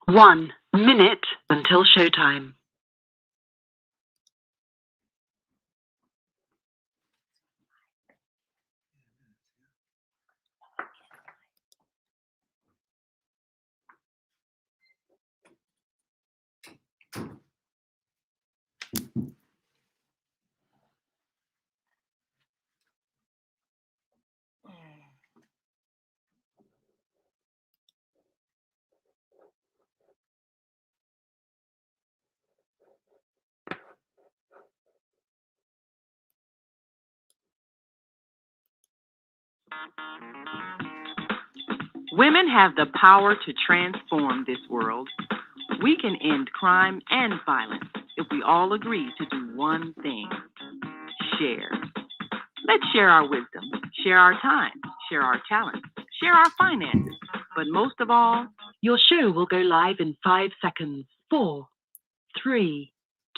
1 minute until showtime. Women have the power to transform this world. We can end crime and violence if we all agree to do one thing: share. Let's share our wisdom, share our time, share our talents, share our finances. But most of all, your show will go live in 5 seconds. 4, 3,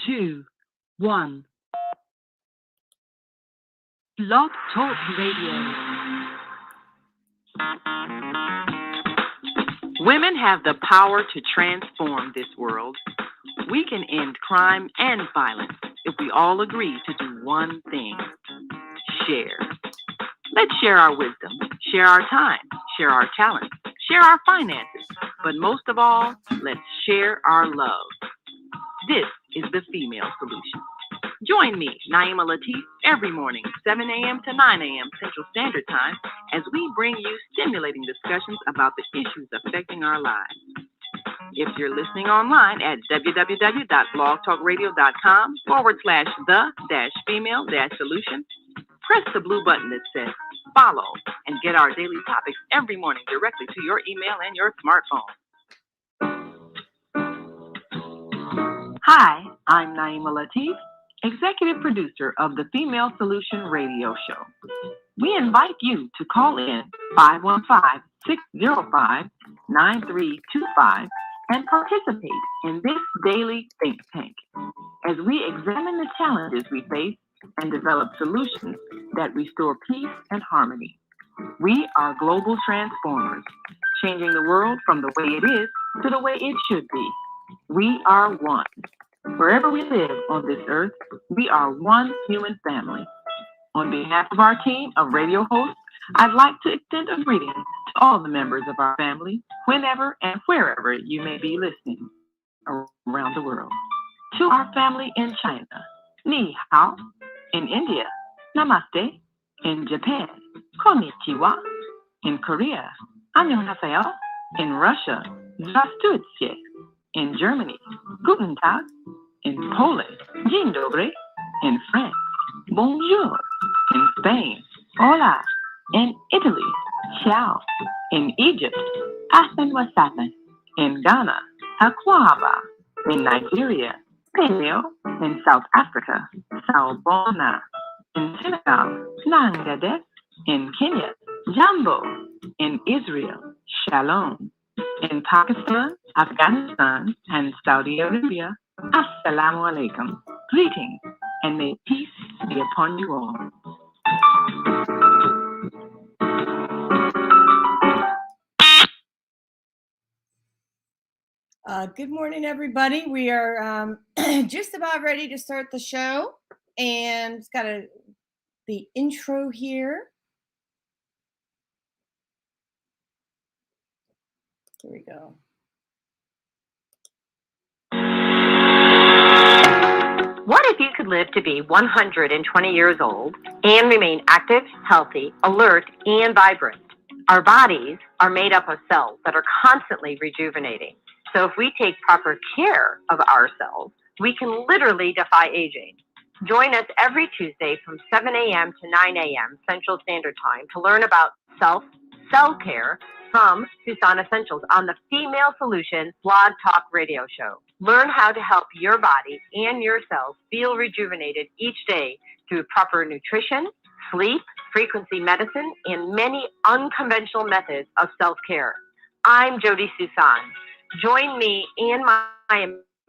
2, 1. Blog Talk Radio. Women have the power to transform this world. We can end crime and violence if we all agree to do one thing: share. Let's share our wisdom, share our time, share our talents, share our finances. But most of all, let's share our love. This is the Female Solution. Join me, Naima Latif, every morning, 7 a.m. to 9 a.m. Central Standard Time, as we bring you stimulating discussions about the issues affecting our lives. If you're listening online at www.blogtalkradio.com/the-female-solution, press the blue button that says follow and get our daily topics every morning directly to your email and your smartphone. Hi, I'm Naima Latif, executive producer of the Female Solution Radio Show. We invite you to call in 515-605-9325 and participate in this daily think tank as we examine the challenges we face and develop solutions that restore peace and harmony. We are global transformers, changing the world from the way it is to the way it should be. We are one. Wherever we live on this earth, we are one human family. On behalf of our team of radio hosts, I'd like to extend a greeting to all the members of our family, whenever and wherever you may be listening around the world. To our family in China, Ni Hao. In India, Namaste. In Japan, Konnichiwa. In Korea, Annyeonghaseyo. In Russia, Здравствуйте. In Germany, Guten Tag. In Poland, Dzień dobry. In France, Bonjour. In Spain, Hola. In Italy, Ciao. In Egypt, Ahlan wa sahlan. In Ghana, Akwaba. In Nigeria, Paleo. In South Africa, Sawubona. In Senegal, Nangade. In Kenya, Jambo. In Israel, Shalom. In Pakistan, Afghanistan, and Saudi Arabia, Assalamu alaikum. Greetings, and may peace be upon you all. Good morning, everybody. We are just about ready to start the show, and it's got the intro here. Here we go. What if you could live to be 120 years old and remain active, healthy, alert, and vibrant? Our bodies are made up of cells that are constantly rejuvenating. So if we take proper care of ourselves, we can literally defy aging. Join us every Tuesday from 7 a.m. to 9 a.m. Central Standard Time to learn about self-care from Tucson Essentials on the Female Solution Blog Talk Radio Show. Learn how to help your body and your cells feel rejuvenated each day through proper nutrition, sleep, frequency medicine, and many unconventional methods of self-care. I'm Jody Susan. Join me and my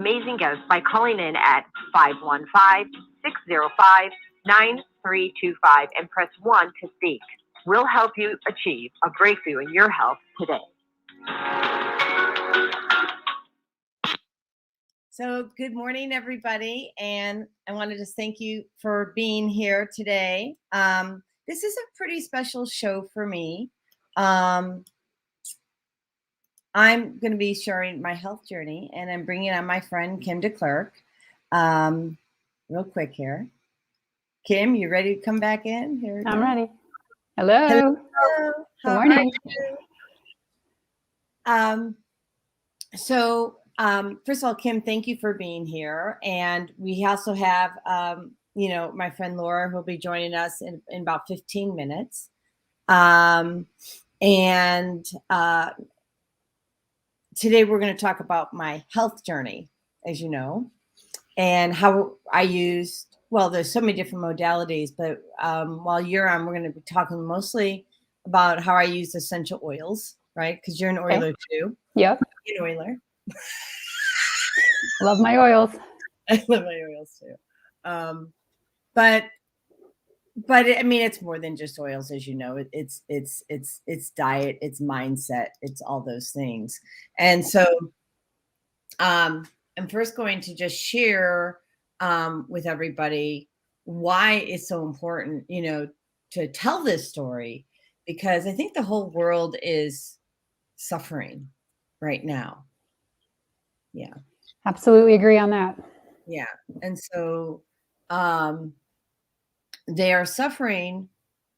amazing guests by calling in at 515-605-9325 and press 1 to speak. We'll help you achieve a breakthrough in your health today. So, good morning, everybody. And I wanted to thank you for being here today. This is a pretty special show for me. I'm going to be sharing my health journey, and I'm bringing on my friend Kim DeClerc. Real quick here. Kim, you ready to come back in? Here we I'm go. ready. Hello. Hello. Good How are morning. you? First of all, Kim, thank you for being here. And we also have, my friend Laura, who'll be joining us in about 15 minutes. Today we're going to talk about my health journey, as you know, and how I used, well, there's so many different modalities, but while you're on, we're going to be talking mostly about how I use essential oils, right? Because you're an oiler too. Yep. You're an oiler. Love my oils. I love my oils too. But I mean, it's more than just oils, as you know. It's diet, it's mindset, it's all those things. And so, I'm first going to just share with everybody why it's so important, to tell this story, because I think the whole world is suffering right now. Yeah. Absolutely agree on that. Yeah. And so they are suffering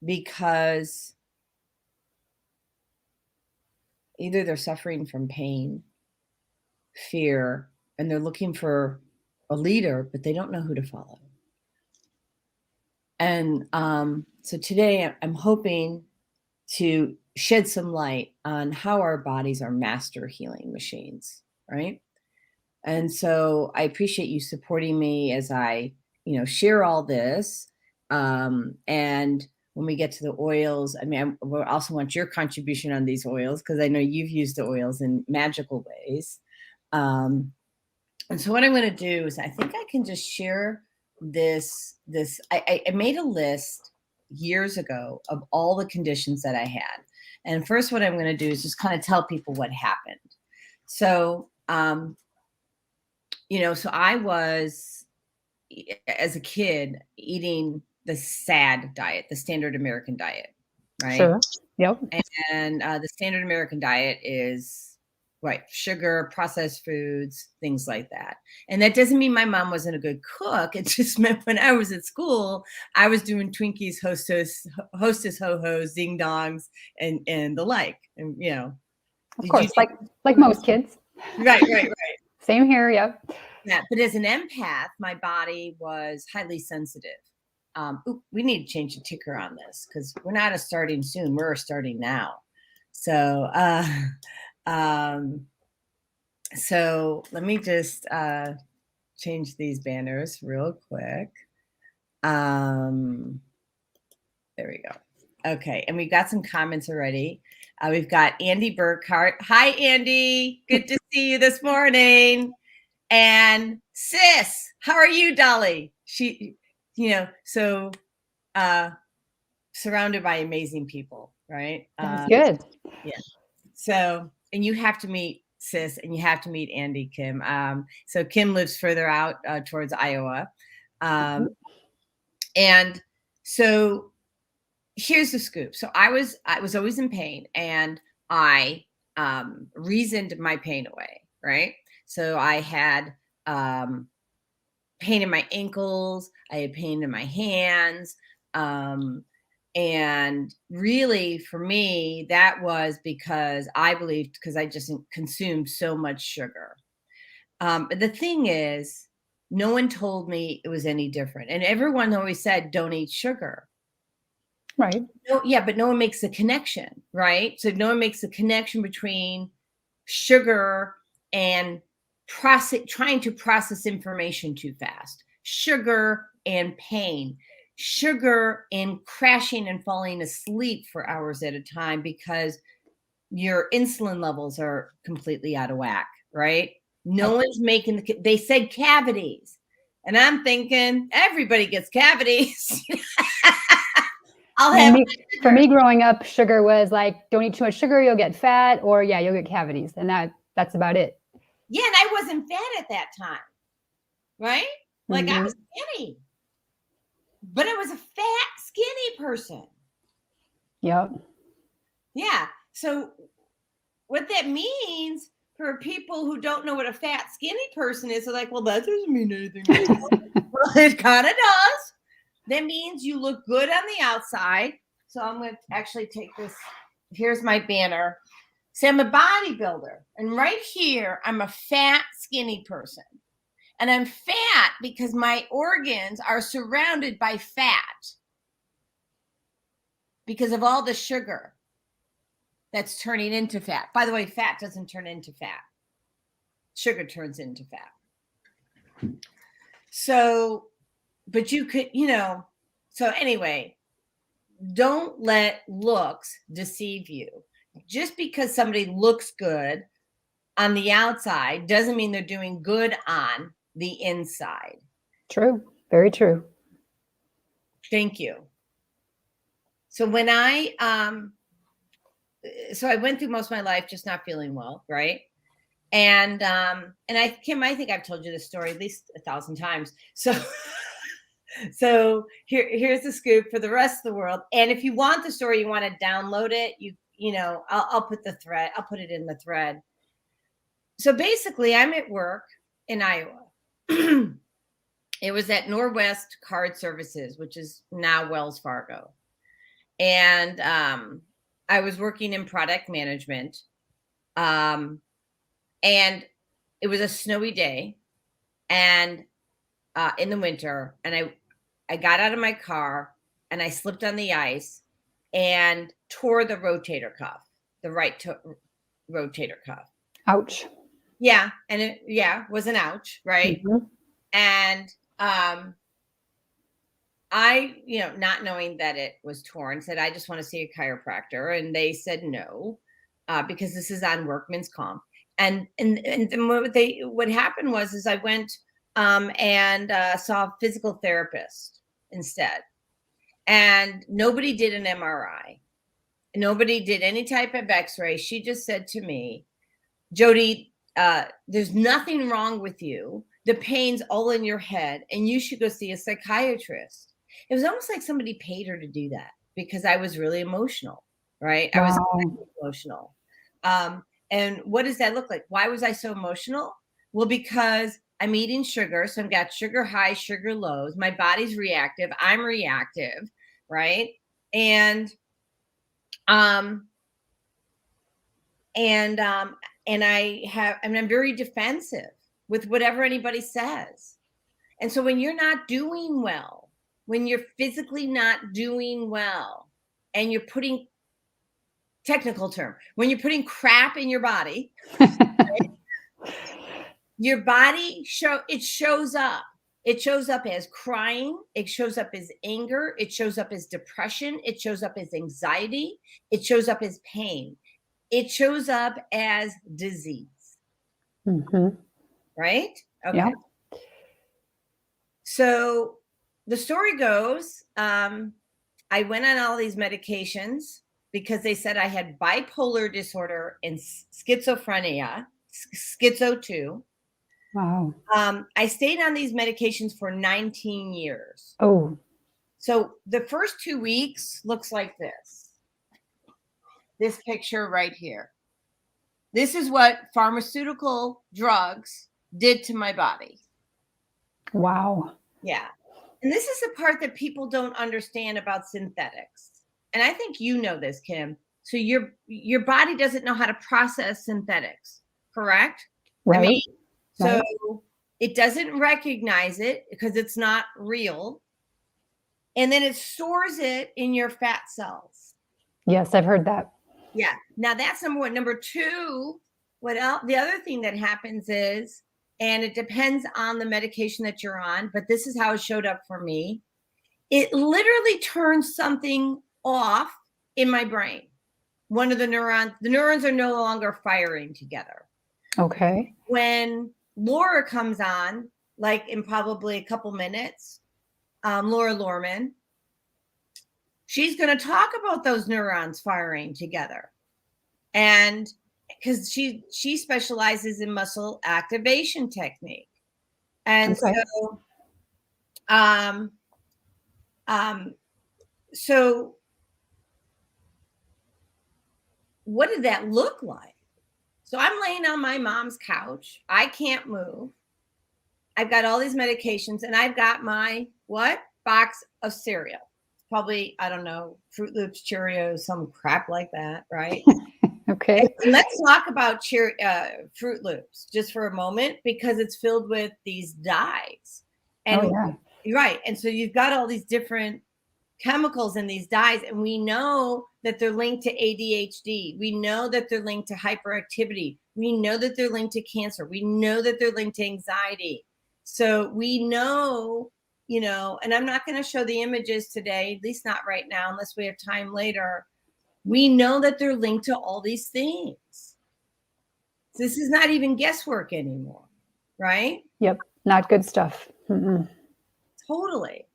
because either they're suffering from pain, fear, and they're looking for a leader, but they don't know who to follow. And so today I'm hoping to shed some light on how our bodies are master healing machines, right? And so I appreciate you supporting me as I, share all this. And when we get to the oils, I mean, I also want your contribution on these oils, because I know you've used the oils in magical ways. And so what I'm going to do is I think I can just share this. I made a list years ago of all the conditions that I had. And first, what I'm going to do is just kind of tell people what happened. So, so I was, as a kid, eating the SAD diet, the standard American diet, right? Sure. Yep. And the standard American diet is, right, sugar, processed foods, things like that. And that doesn't mean my mom wasn't a good cook. It just meant when I was at school, I was doing Twinkies, Hostess, Ho-Hos, Ding Dongs, and the like. And, Of course, like most kids. Right. Same here. Yep. Yeah, but as an empath, my body was highly sensitive. We need to change the ticker on this, because we're not starting soon. We're starting now. So, so let me just change these banners real quick. There we go. Okay, and we've got some comments already. We've got Andy Burkhart. Hi, Andy. Good to see you this morning. And Sis, how are you, Dolly? She, so surrounded by amazing people, right? That's good. Yeah. So, and you have to meet Sis, and you have to meet Andy, Kim. So Kim lives further out towards Iowa. And so here's the scoop. So I was always in pain, and I reasoned my pain away, right? So I had pain in my ankles, I had pain in my hands. And really, for me, that was because I just consumed so much sugar. But the thing is, no one told me it was any different. And everyone always said, don't eat sugar. Right. No, yeah, but no one makes the connection, right? So no one makes the connection between sugar and trying to process information too fast, sugar and pain, sugar and crashing and falling asleep for hours at a time because your insulin levels are completely out of whack, right? No one's making they said cavities, and I'm thinking everybody gets cavities. For me growing up, sugar was like, don't eat too much sugar, you'll get fat, or you'll get cavities. And that's about it. Yeah, and I wasn't fat at that time, right? Like I was skinny, but I was a fat, skinny person. Yep. Yeah. So what that means for people who don't know what a fat, skinny person is, they're like, well, that doesn't mean anything. Well, it kind of does. That means you look good on the outside. So I'm going to actually take this. Here's my banner. See, I'm a bodybuilder. And right here, I'm a fat, skinny person. And I'm fat because my organs are surrounded by fat because of all the sugar that's turning into fat. By the way, fat doesn't turn into fat. Sugar turns into fat. So, but you could, so anyway, don't let looks deceive you. Just because somebody looks good on the outside doesn't mean they're doing good on the inside. True. Very true. Thank you. So when I went through most of my life just not feeling well, right? And Kim, I think I've told you this story at least 1,000 times. So here's the scoop for the rest of the world. And if you want the story, you want to download it, I'll put the thread, I'll put it in the thread. So basically, I'm at work in Iowa. It was at Norwest Card Services, which is now Wells Fargo. And I was working in product management. And it was a snowy day and in the winter. And I got out of my car and I slipped on the ice and tore the rotator cuff, the right rotator cuff. Ouch. Yeah. And it was an ouch. Right. Mm-hmm. And I, not knowing that it was torn, said, I just want to see a chiropractor. And they said no, because this is on workman's comp. And then what happened was I went and saw a physical therapist instead. And nobody did an MRI. Nobody did any type of x-ray. She just said to me, Jody, there's nothing wrong with you. The pain's all in your head and you should go see a psychiatrist. It was almost like somebody paid her to do that because I was really emotional, right? Wow. I was emotional. And what does that look like? Why was I so emotional? Well, because I'm eating sugar. So I've got sugar highs, sugar lows. My body's reactive. I'm reactive, right? And I'm very defensive with whatever anybody says. And so when you're not doing well, when you're physically not doing well, and you're putting, technical term, when you're putting crap in your body, right? Your body shows up. It shows up as crying. It shows up as anger. It shows up as depression. It shows up as anxiety. It shows up as pain. It shows up as disease. Mm-hmm. Right? Okay. Yeah. So the story goes, I went on all these medications because they said I had bipolar disorder and schizophrenia, schizo 2. Wow. I stayed on these medications for 19 years. Oh. So the first 2 weeks looks like this. This picture right here. This is what pharmaceutical drugs did to my body. Wow. Yeah. And this is the part that people don't understand about synthetics. And I think you know this, Kim. So your body doesn't know how to process synthetics, correct? Right. I mean, so Right. it doesn't recognize it because it's not real. And then it stores it in your fat cells. Yes, I've heard that. Yeah. Now that's number one. Number two, the other thing that happens is, and it depends on the medication that you're on, but this is how it showed up for me. It literally turns something off in my brain. One of the neurons are no longer firing together. Okay. When Laura comes on, like in probably a couple minutes, Laura Lorman, she's going to talk about those neurons firing together. And because she specializes in muscle activation technique. And Okay. so what did that look like? So I'm laying on my mom's couch. I can't move. I've got all these medications, and I've got my box of cereal. Probably, I don't know, Fruit Loops, Cheerios, some crap like that, right? Okay. And let's talk about Fruit Loops just for a moment, because it's filled with these dyes. And Oh, yeah. you're right. And so you've got all these different chemicals in these dyes, and we know that they're linked to ADHD. We know that they're linked to hyperactivity. We know that they're linked to cancer. We know that they're linked to anxiety. So we know, and I'm not going to show the images today, at least not right now, unless we have time later. We know that they're linked to all these things. So this is not even guesswork anymore, right? Yep. Not good stuff. Mm-mm. Totally.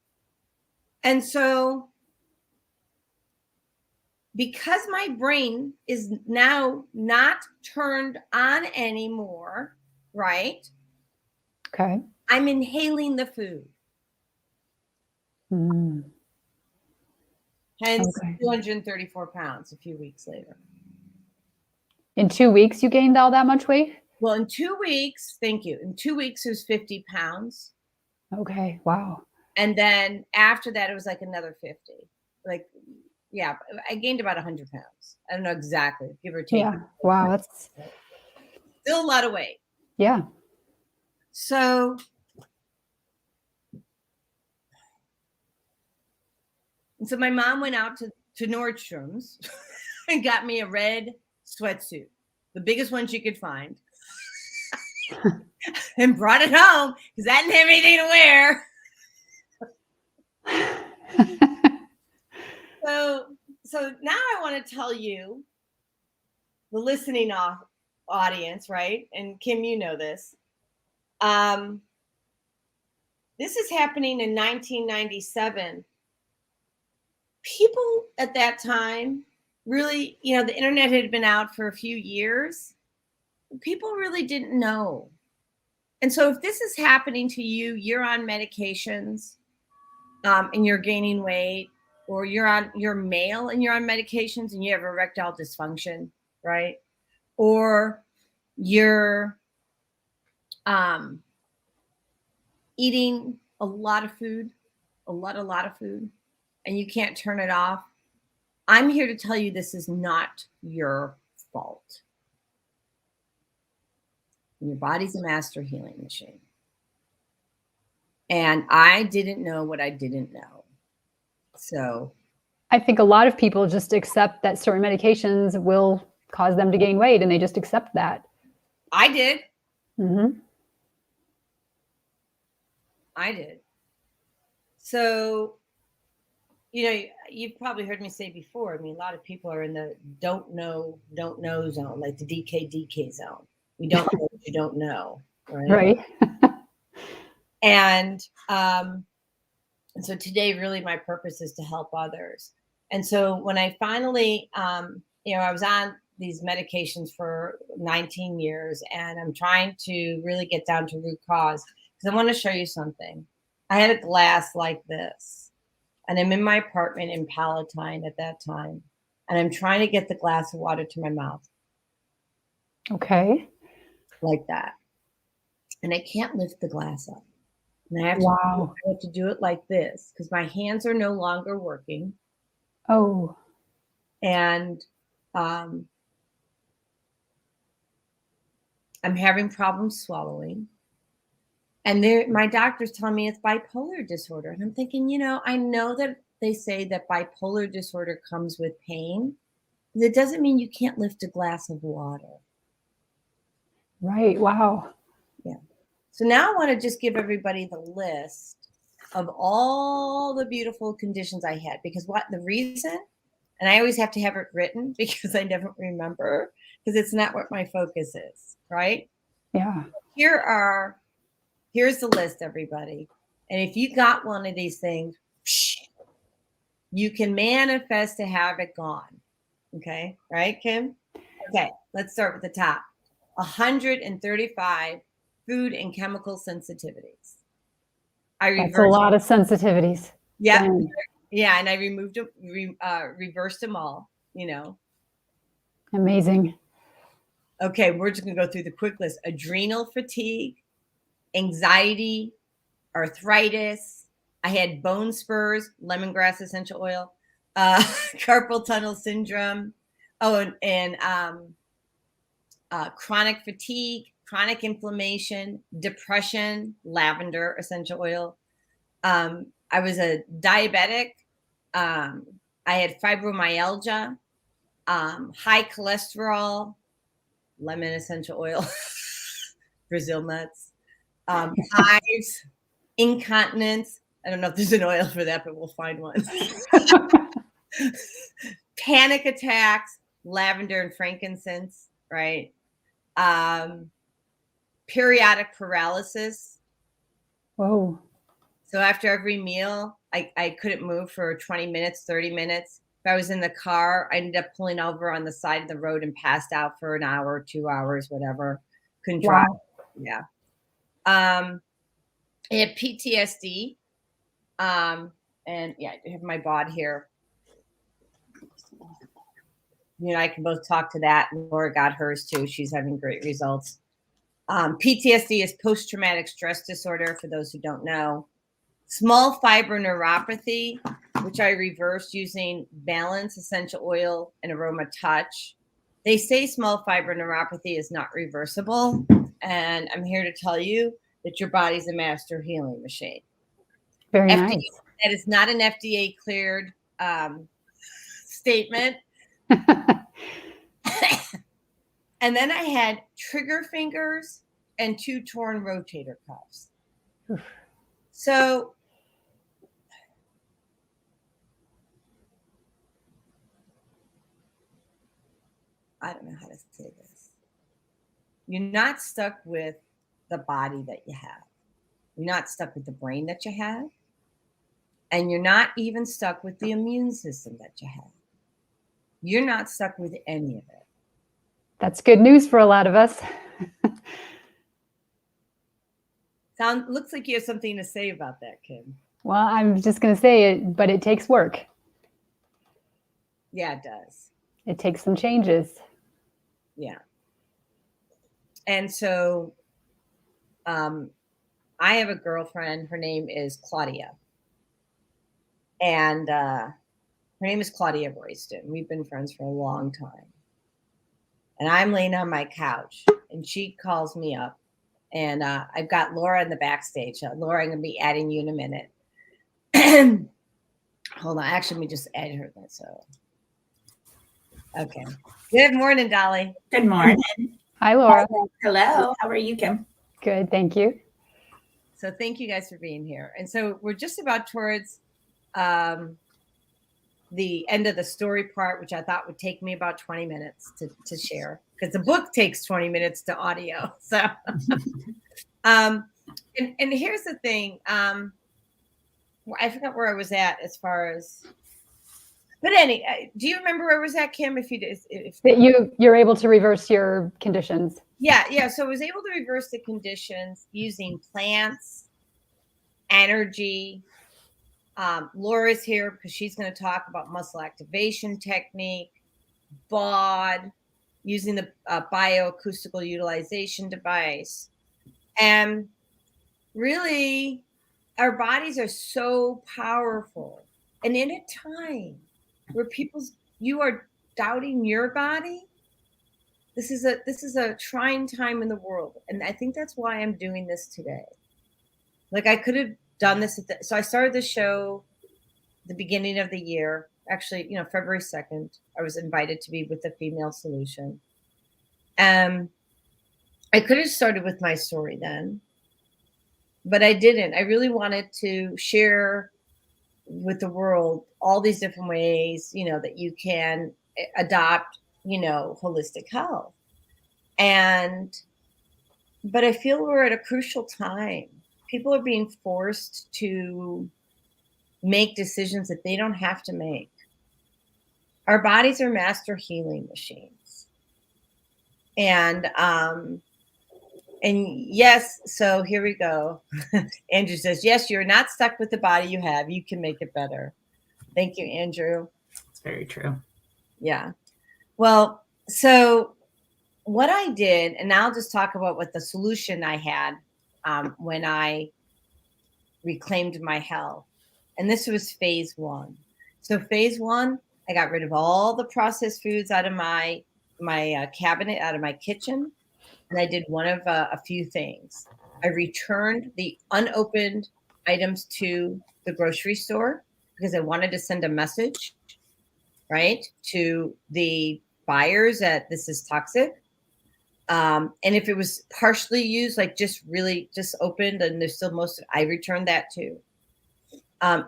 And so, because my brain is now not turned on anymore, right? Okay. I'm inhaling the food. Mm. Hence, Okay. 234 pounds a few weeks later. In 2 weeks, you gained all that much weight? Well, in 2 weeks, thank you. In 2 weeks, it was 50 pounds. Okay. Wow. And then after that, it was like another 50. Like, yeah, I gained about 100 pounds. I don't know exactly, give or take. Yeah. Wow. That's Still a lot of weight. yeah. So my mom went out to Nordstrom's and got me a red sweatsuit, the biggest one she could find, and brought it home because I didn't have anything to wear. So now I want to tell you, the listening audience, right? And Kim, you know this. This is happening in 1997. People at that time really, the internet had been out for a few years. People really didn't know. And so if this is happening to you, you're on medications and you're gaining weight, or you're male and you're on medications and you have erectile dysfunction, right? Or you're eating a lot of food, a lot of food, and you can't turn it off. I'm here to tell you this is not your fault. Your body's a master healing machine. And I didn't know what I didn't know. So I think a lot of people just accept that certain medications will cause them to gain weight, and they just accept that. I did. Mm-hmm. I did. So, you've probably heard me say before, a lot of people are in the don't know zone, like the DK zone. We don't know what you don't know. Right. And so today, really, my purpose is to help others. And so when I finally, I was on these medications for 19 years, and I'm trying to really get down to root cause, because I want to show you something. I had a glass like this, and I'm in my apartment in Palatine at that time, and I'm trying to get the glass of water to my mouth. Okay. Like that. And I can't lift the glass up. And I have to do it like this because my hands are no longer working. Oh. And I'm having problems swallowing. And my doctor's telling me it's bipolar disorder. And I'm thinking, I know that they say that bipolar disorder comes with pain. But it doesn't mean you can't lift a glass of water. Right. Wow. Yeah. So now I want to just give everybody the list of all the beautiful conditions I had, because the reason, and I always have to have it written because I never remember, because it's not what my focus is, right? Yeah. Here's the list, everybody. And if you got one of these things, you can manifest to have it gone. Okay. Right, Kim? Okay, let's start with the top. 135 food and chemical sensitivities. I That's a lot of sensitivities. Yeah, Dang. yeah, and I removed them, reversed them all. Amazing. Okay, we're just gonna go through the quick list: adrenal fatigue, anxiety, arthritis. I had bone spurs, lemongrass essential oil, carpal tunnel syndrome. Oh, and chronic fatigue, chronic inflammation, depression, lavender essential oil. I was a diabetic. I had fibromyalgia, high cholesterol, lemon essential oil, Brazil nuts, hives, incontinence. I don't know if there's an oil for that, but we'll find one. Panic attacks, lavender and frankincense, right? Periodic paralysis. Whoa. So after every meal, I couldn't move for 20 minutes, 30 minutes. If I was in the car, I ended up pulling over on the side of the road and passed out for an hour, 2 hours, whatever. Couldn't drive. Wow. Yeah. I had PTSD. And yeah, I have my bod here. I can both talk to that. Laura got hers too. She's having great results. PTSD is post-traumatic stress disorder, for those who don't know. Small fiber neuropathy, which I reversed using Balance essential oil and Aroma Touch. They say small fiber neuropathy is not reversible, and I'm here to tell you that your body's a master healing machine. Very FDA, nice. that is not an FDA cleared statement. And then I had trigger fingers and 2 torn rotator cuffs. So I don't know how to say this. You're not stuck with the body that you have. You're not stuck with the brain that you have. And you're not even stuck with the immune system that you have. You're not stuck with any of it. That's good news for a lot of us. Looks like you have something to say about that, Kim. Well, I'm just going to say it, but it takes work. Yeah, it does. It takes some changes. Yeah. And so I have a girlfriend. Her name is Claudia. And her name is Claudia Royston. We've been friends for a long time. And I'm laying on my couch, and she calls me up. And I've got Laura in the backstage. Laura, I'm going to be adding you in a minute. Hold on. Actually, let me just add her. So, okay. Good morning, Dolly. Good morning. Hi, Laura. Hello. How are you, Kim? Good. Thank you. So thank you guys for being here. And so we're just about towards the end of the story part, which I thought would take me about 20 minutes to share, because the book takes 20 minutes to audio. So, and here's the thing. I forgot where I was at as far as, but do you remember where I was at, Kim? That you're able to reverse your conditions. Yeah. So I was able to reverse the conditions using plants, energy. Laura's here because she's going to talk about muscle activation technique, BOD, using the bioacoustical utilization device. And really, our bodies are so powerful. And in a time where you are doubting your body, this is a trying time in the world. And I think that's why I'm doing this today. Like, I could have done this. So I started the show the beginning of the year. Actually, February 2nd, I was invited to be with the Female Solution. I could have started with my story then, but I didn't. I really wanted to share with the world all these different ways, that you can adopt, holistic health. But I feel we're at a crucial time. People are being forced to make decisions that they don't have to make. Our bodies are master healing machines. And yes, so here we go. Andrew says, yes, you're not stuck with the body you have. You can make it better. Thank you, Andrew. It's very true. Yeah. Well, so what I did, and I'll just talk about what the solution I had when I reclaimed my health. And this was phase 1. So phase 1, I got rid of all the processed foods out of my cabinet, out of my kitchen. And I did one of a few things. I returned the unopened items to the grocery store because I wanted to send a message, right, to the buyers that this is toxic. And if it was partially used, like just opened and there's still most of it, I returned that too.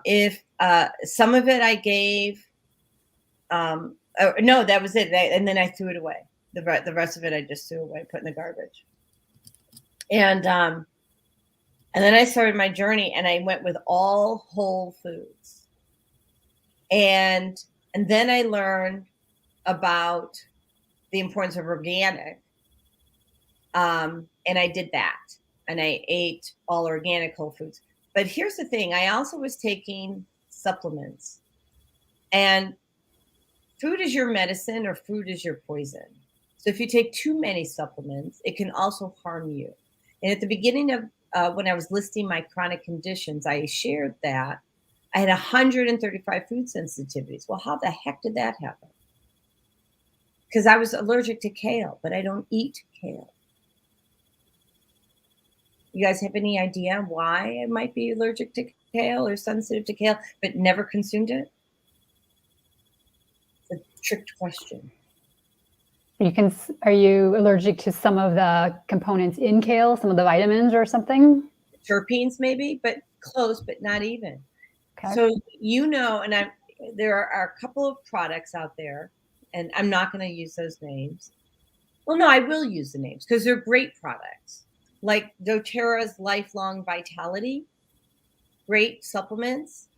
If some of it I gave, no, that was it. And then I threw it away. The rest of it I just threw away, put in the garbage. And then I started my journey, and I went with all whole foods. And then I learned about the importance of organic. And I did that, and I ate all organic whole foods. But here's the thing: I also was taking supplements, and food is your medicine, or food is your poison. So if you take too many supplements, it can also harm you. And at the beginning of when I was listing my chronic conditions, I shared that I had 135 food sensitivities. Well, how the heck did that happen? Because I was allergic to kale, but I don't eat kale. You guys have any idea why I might be allergic to kale or sensitive to kale, but never consumed it? It's a tricked question. Are you allergic to some of the components in kale, some of the vitamins or something? Terpenes maybe, but close, but not even. Okay. So, and there are a couple of products out there, and I'm not going to use those names. Well, no, I will use the names because they're great products. Like doTERRA's Lifelong Vitality, great supplements,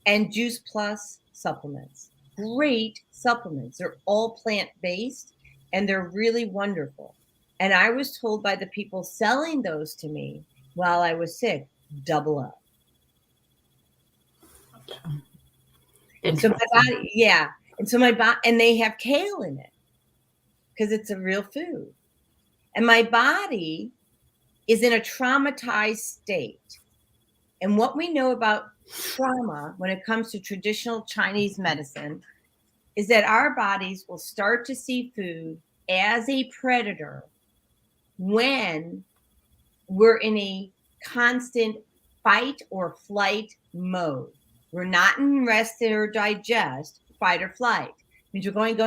and Juice Plus supplements. Great supplements. They're all plant-based, and they're really wonderful. And I was told by the people selling those to me while I was sick, double up. So my body, yeah. And so my body, and they have kale in it because it's a real food. And my body is in a traumatized state. And what we know about trauma when it comes to traditional Chinese medicine is that our bodies will start to see food as a predator when we're in a constant fight or flight mode. We're not in rest or digest, fight or flight. It means you're going,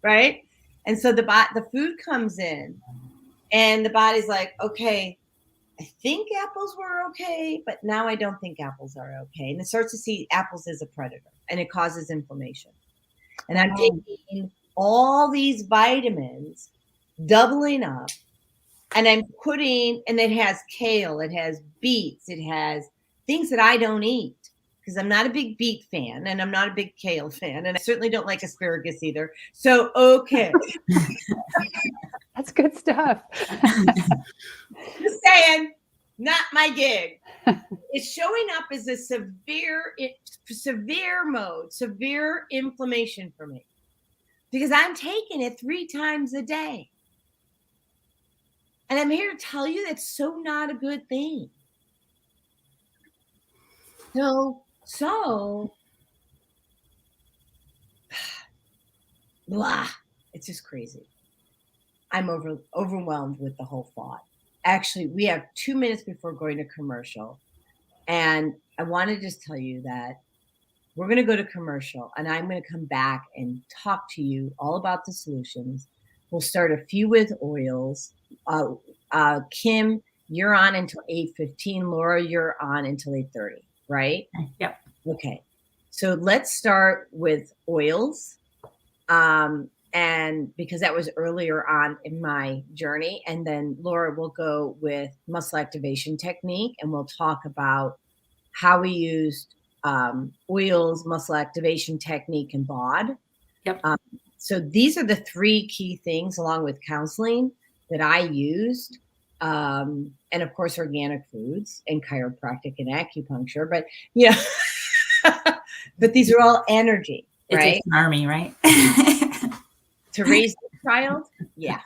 right? And so the food comes in, and the body's like, okay, I think apples were okay, but now I don't think apples are okay. And it starts to see apples as a predator, and it causes inflammation. And I'm taking all these vitamins, doubling up, and I'm putting, and it has kale, it has beets, it has things that I don't eat because I'm not a big beet fan, and I'm not a big kale fan, and I certainly don't like asparagus either. So, okay. That's good stuff. Just saying, not my gig. It's showing up as a severe mode, severe inflammation for me because I'm taking it 3 times a day. And I'm here to tell you that's so not a good thing. So, blah, it's just crazy. I'm overwhelmed with the whole thought. Actually, we have 2 minutes before going to commercial. And I want to just tell you that we're going to go to commercial, and I'm going to come back and talk to you all about the solutions. We'll start a few with oils. Kim, you're on until 8:15. Laura, you're on until 8:30, right? Yep. Okay. So let's start with oils. And because that was earlier on in my journey. And then Laura will go with muscle activation technique, and we'll talk about how we used oils, muscle activation technique, and BOD. Yep. So these are the three key things, along with counseling, that I used. And of course, organic foods and chiropractic and acupuncture. But, but these are all energy, right? It's an army, right? To raise a child? Yeah.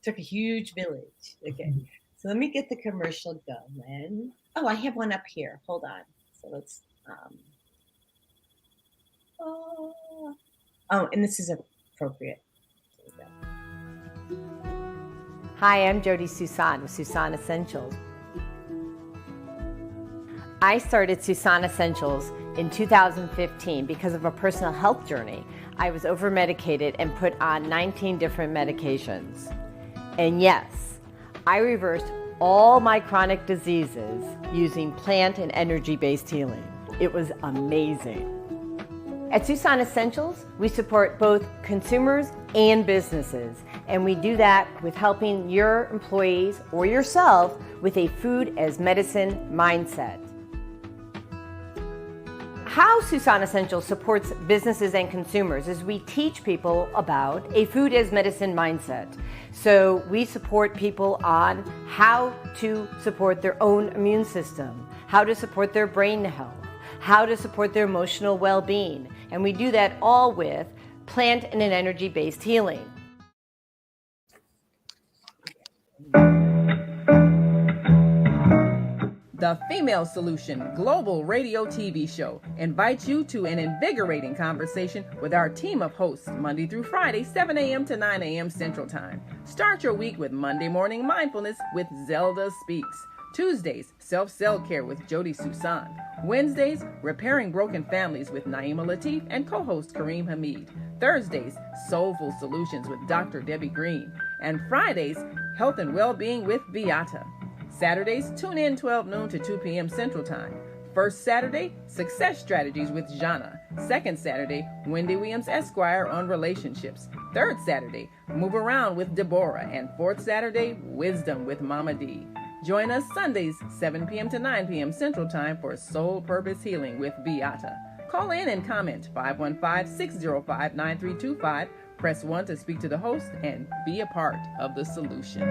Took a huge village. Okay. So let me get the commercial going. Oh, I have one up here. Hold on. So let's, and this is appropriate. Hi, I'm Jody Susan with Susan Essentials. I started Susan Essentials in 2015 because of a personal health journey. I was over-medicated and put on 19 different medications. And yes, I reversed all my chronic diseases using plant and energy-based healing. It was amazing. At Susan Essentials, we support both consumers and businesses, and we do that with helping your employees or yourself with a food as medicine mindset. How Susan Essentials supports businesses and consumers is we teach people about a food as medicine mindset. So we support people on how to support their own immune system, how to support their brain health, how to support their emotional well-being. And we do that all with plant and an energy-based healing. The Female Solution Global Radio TV Show invites you to an invigorating conversation with our team of hosts Monday through Friday, 7 a.m. to 9 a.m. Central Time. Start your week with Monday Morning Mindfulness with Zelda Speaks. Tuesdays, Self-Cell Care with Jody Susan. Wednesdays, Repairing Broken Families with Naima Latif and co-host Kareem Hamid. Thursdays, Soulful Solutions with Dr. Debbie Green. And Fridays, Health and Wellbeing with Beata. Saturdays, tune in 12 noon to 2 p.m. Central Time. First Saturday, Success Strategies with Jana. Second Saturday, Wendy Williams Esquire on relationships. Third Saturday, Move Around with Deborah. And fourth Saturday, Wisdom with Mama D. Join us Sundays, 7 p.m. to 9 p.m. Central Time for Soul Purpose Healing with Beata. Call in and comment 515-605-9325. Press 1 to speak to the host and be a part of the solution.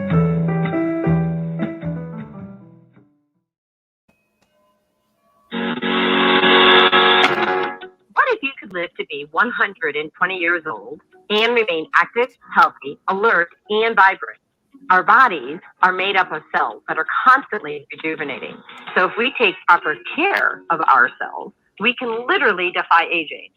If you could live to be 120 years old and remain active, healthy, alert, and vibrant. Our bodies are made up of cells that are constantly rejuvenating. So if we take proper care of ourselves, we can literally defy aging.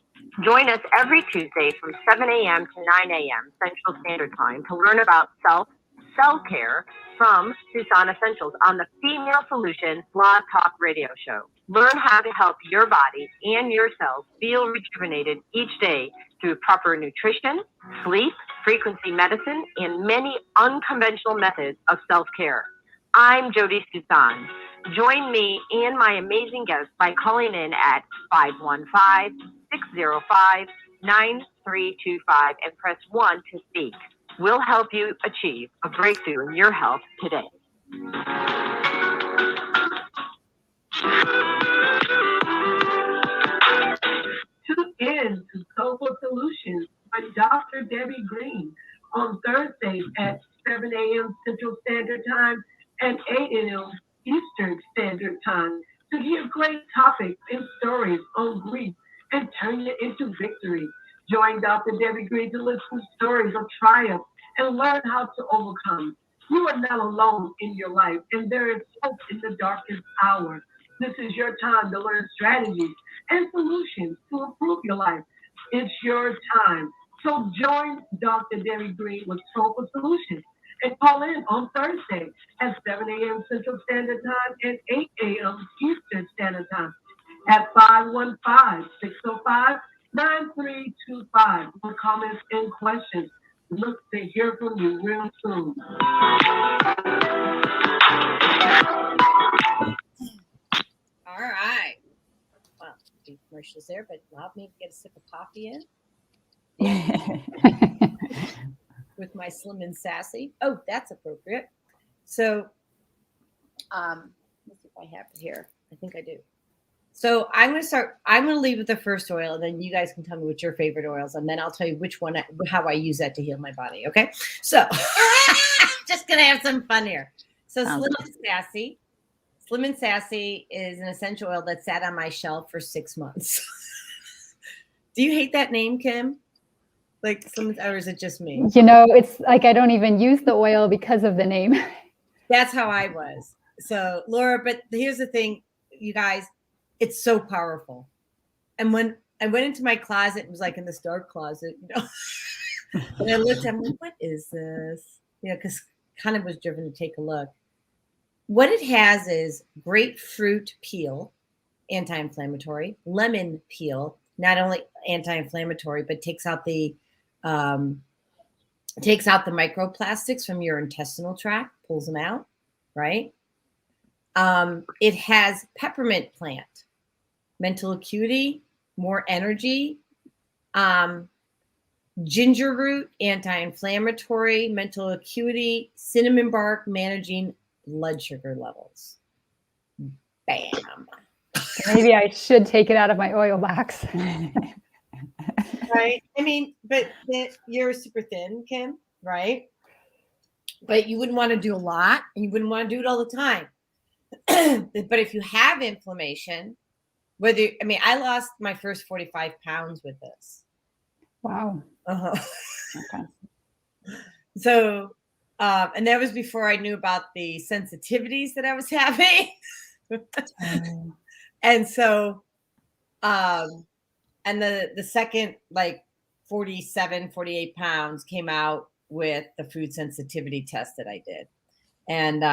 Join us every Tuesday from 7 a.m. to 9 a.m. Central Standard Time to learn about self-care from Susan Essentials on the Female Solution Blog Talk Radio Show. Learn how to help your body and your cells feel rejuvenated each day through proper nutrition, sleep, frequency medicine, and many unconventional methods of self-care. I'm Jody Susan. Join me and my amazing guests by calling in at 515-605-9325 and press 1 to speak. We'll help you achieve a breakthrough in your health today. Tune in to Soulful Solutions by Dr. Debbie Green on Thursdays at 7 a.m. Central Standard Time and 8 a.m. Eastern Standard Time to hear great topics and stories on grief and turn it into victory. Join Dr. Debbie Green to listen to stories of triumph and learn how to overcome. You are not alone in your life, and there is hope in the darkest hour. This is your time to learn strategies and solutions to improve your life. It's your time. So join Dr. Debbie Green with Soulful Solutions and call in on Thursday at 7 a.m. Central Standard Time and 8 a.m. Eastern Standard Time at 515-605-9325 for comments and questions. Look to hear from you real soon. All right. Well, do commercials there, but allowed me to get a sip of coffee in with my Slim and Sassy. Oh, that's appropriate. So, let's see if I have it here. I think I do. So I'm going to leave with the first oil, and then you guys can tell me what your favorite oils, and then I'll tell you which one, how I use that to heal my body. Okay. So just going to have some fun here. So Slim and Sassy. Slim and Sassy is an essential oil that sat on my shelf for 6 months. Do you hate that name, Kim? Like, or is it just me? It's like I don't even use the oil because of the name. That's how I was. So, Laura, but here's the thing, you guys, it's so powerful. And when I went into my closet, it was like in this dark closet, and I looked, I'm like, what is this? Because kind of was driven to take a look. What it has is grapefruit peel, anti-inflammatory, lemon peel, not only anti-inflammatory, but takes out the microplastics from your intestinal tract, pulls them out, right? It has peppermint plant, mental acuity, more energy, ginger root, anti-inflammatory, mental acuity, cinnamon bark, managing blood sugar levels. Bam. Maybe I should take it out of my oil box. Right. I mean, but you're super thin, Kim, right? But you wouldn't want to do a lot, and you wouldn't want to do it all the time. But if you have inflammation, I lost my first 45 pounds with this. Wow. Uh-huh. Okay. So, and that was before I knew about the sensitivities that I was having. And so, and the second, like 47, 48 pounds came out with the food sensitivity test that I did. And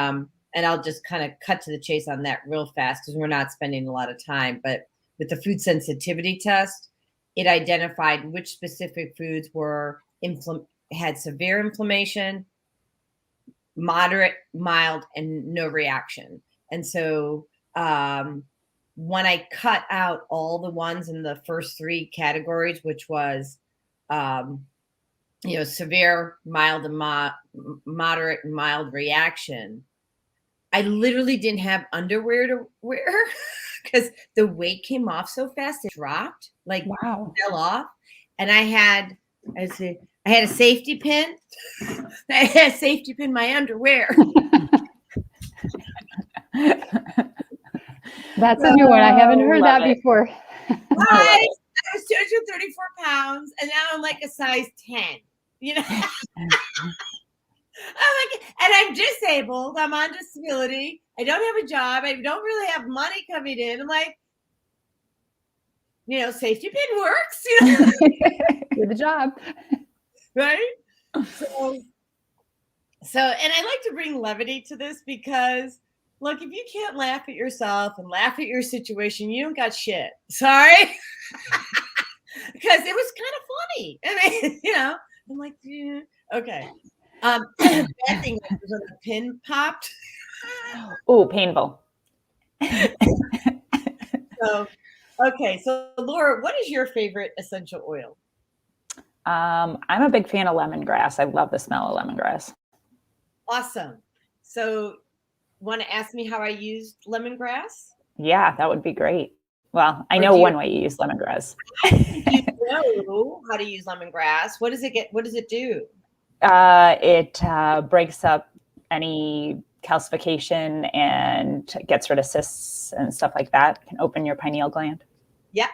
I'll just kind of cut to the chase on that real fast because we're not spending a lot of time. But with the food sensitivity test, it identified which specific foods had severe inflammation, moderate, mild, and no reaction. And so when I cut out all the ones in the first 3 categories, which was severe, mild, and moderate, and mild reaction, I literally didn't have underwear to wear because the weight came off so fast. It dropped, like wow, fell off. And I had a safety pin. I had a safety pin in my underwear. That's a new one. I haven't heard that before. I was 234 pounds, and now I'm like a size 10. I'm like, and I'm disabled. I'm on disability. I don't have a job. I don't really have money coming in. I'm like, safety pin works. Do the job. Right? So, and I like to bring levity to this because, look, if you can't laugh at yourself and laugh at your situation, you don't got shit. Sorry. Because it was kind of funny. I mean, I'm like, yeah. Okay. Bad thing was when the pin popped. Oh, painful. So Laura, what is your favorite essential oil? I'm a big fan of lemongrass. I love the smell of lemongrass. Awesome. So, want to ask me how I used lemongrass? Yeah, that would be great. Well, I know one way you use lemongrass. You know how to use lemongrass. What does it do? It breaks up any calcification and gets rid of cysts and stuff like that. It can open your pineal gland. Yeah.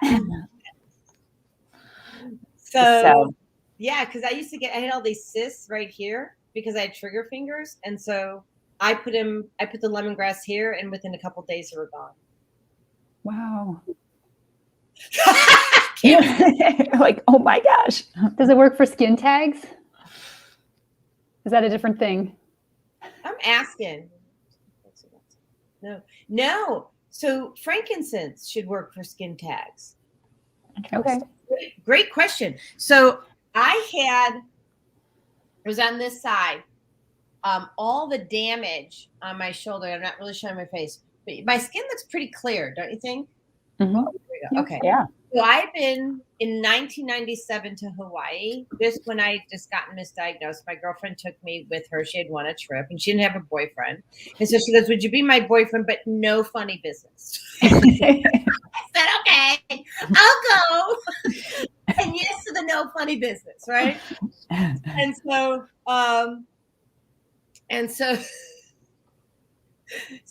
So yeah, because I had all these cysts right here because I had trigger fingers. And so I put the lemongrass here, and within a couple of days they were gone. Wow. Like, oh my gosh. Does it work for skin tags? Is that a different thing? I'm asking. No. So frankincense should work for skin tags. Okay. Great question. So I was on this side, all the damage on my shoulder. I'm not really showing my face, but my skin looks pretty clear, don't you think? Mm-hmm. Oh, there we go. Okay. Yeah. So I've been in 1997 to Hawaii. Just when I just gotten misdiagnosed, my girlfriend took me with her. She had won a trip and she didn't have a boyfriend. And so she goes, "Would you be my boyfriend? But no funny business." okay, I'll go. And yes to the no funny business, right? And so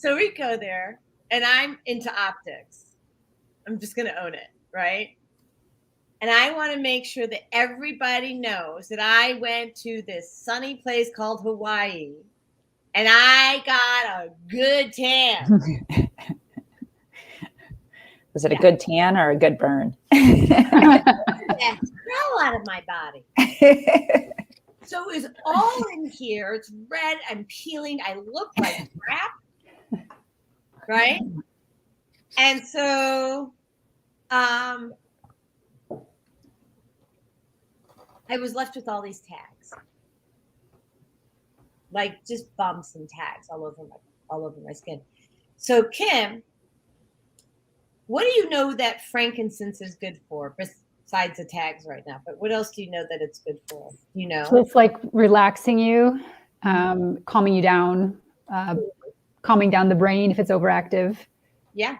we go there, and I'm into optics. I'm just going to own it, right? And I want to make sure that everybody knows that I went to this sunny place called Hawaii, and I got a good tan. Was it a good tan or a good burn? That hell out of my body. So it's all in here. It's red. I'm peeling. I look like crap. Right? And so I was left with all these tags. Like just bumps and tags all over my skin. So Kim, what do you know that frankincense is good for besides the tags right now? But what else do you know that it's good for? You know? So it's like relaxing you, calming you down, calming down the brain if it's overactive. Yeah.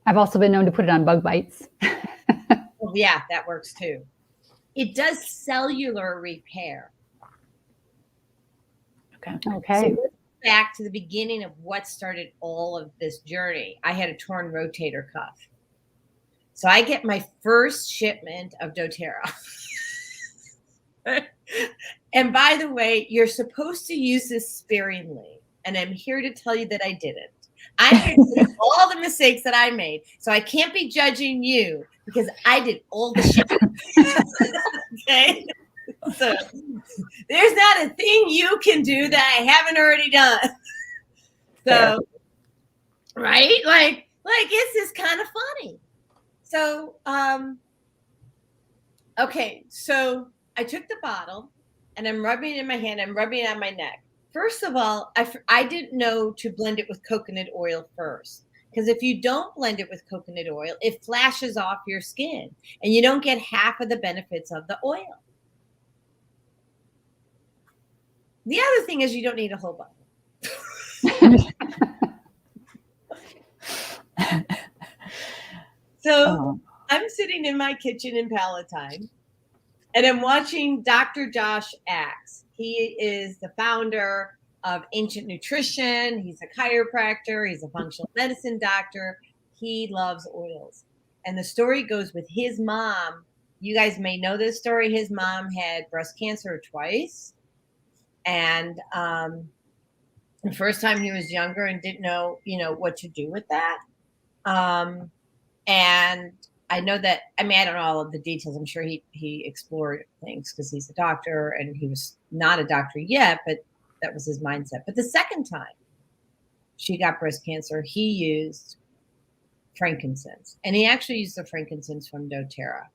I've also been known to put it on bug bites. Well, yeah, that works too. It does cellular repair. Okay. So back to the beginning of what started all of this journey. I had a torn rotator cuff. So I get my first shipment of doTERRA. And by the way, you're supposed to use this sparingly. And I'm here to tell you that I didn't. I'm here to say all the mistakes that I made. So I can't be judging you because I did all the shit. Okay? So there's not a thing you can do that I haven't already done. So, right? Like it's just kind of funny. So, okay. So I took the bottle and I'm rubbing it in my hand. I'm rubbing it on my neck. First of all, I didn't know to blend it with coconut oil first. Because if you don't blend it with coconut oil, it flashes off your skin and you don't get half of the benefits of the oil. The other thing is you don't need a whole bottle. So I'm sitting in my kitchen in Palatine and I'm watching Dr. Josh Axe. He is the founder of Ancient Nutrition. He's a chiropractor. He's a functional medicine doctor. He loves oils. And the story goes with his mom. You guys may know this story. His mom had breast cancer twice. And the first time he was younger and didn't know, what to do with that. And I know that, I don't know all of the details. I'm sure he explored things because he's a doctor and he was not a doctor yet, but that was his mindset. But the second time she got breast cancer, he used frankincense. And he actually used the frankincense from doTERRA.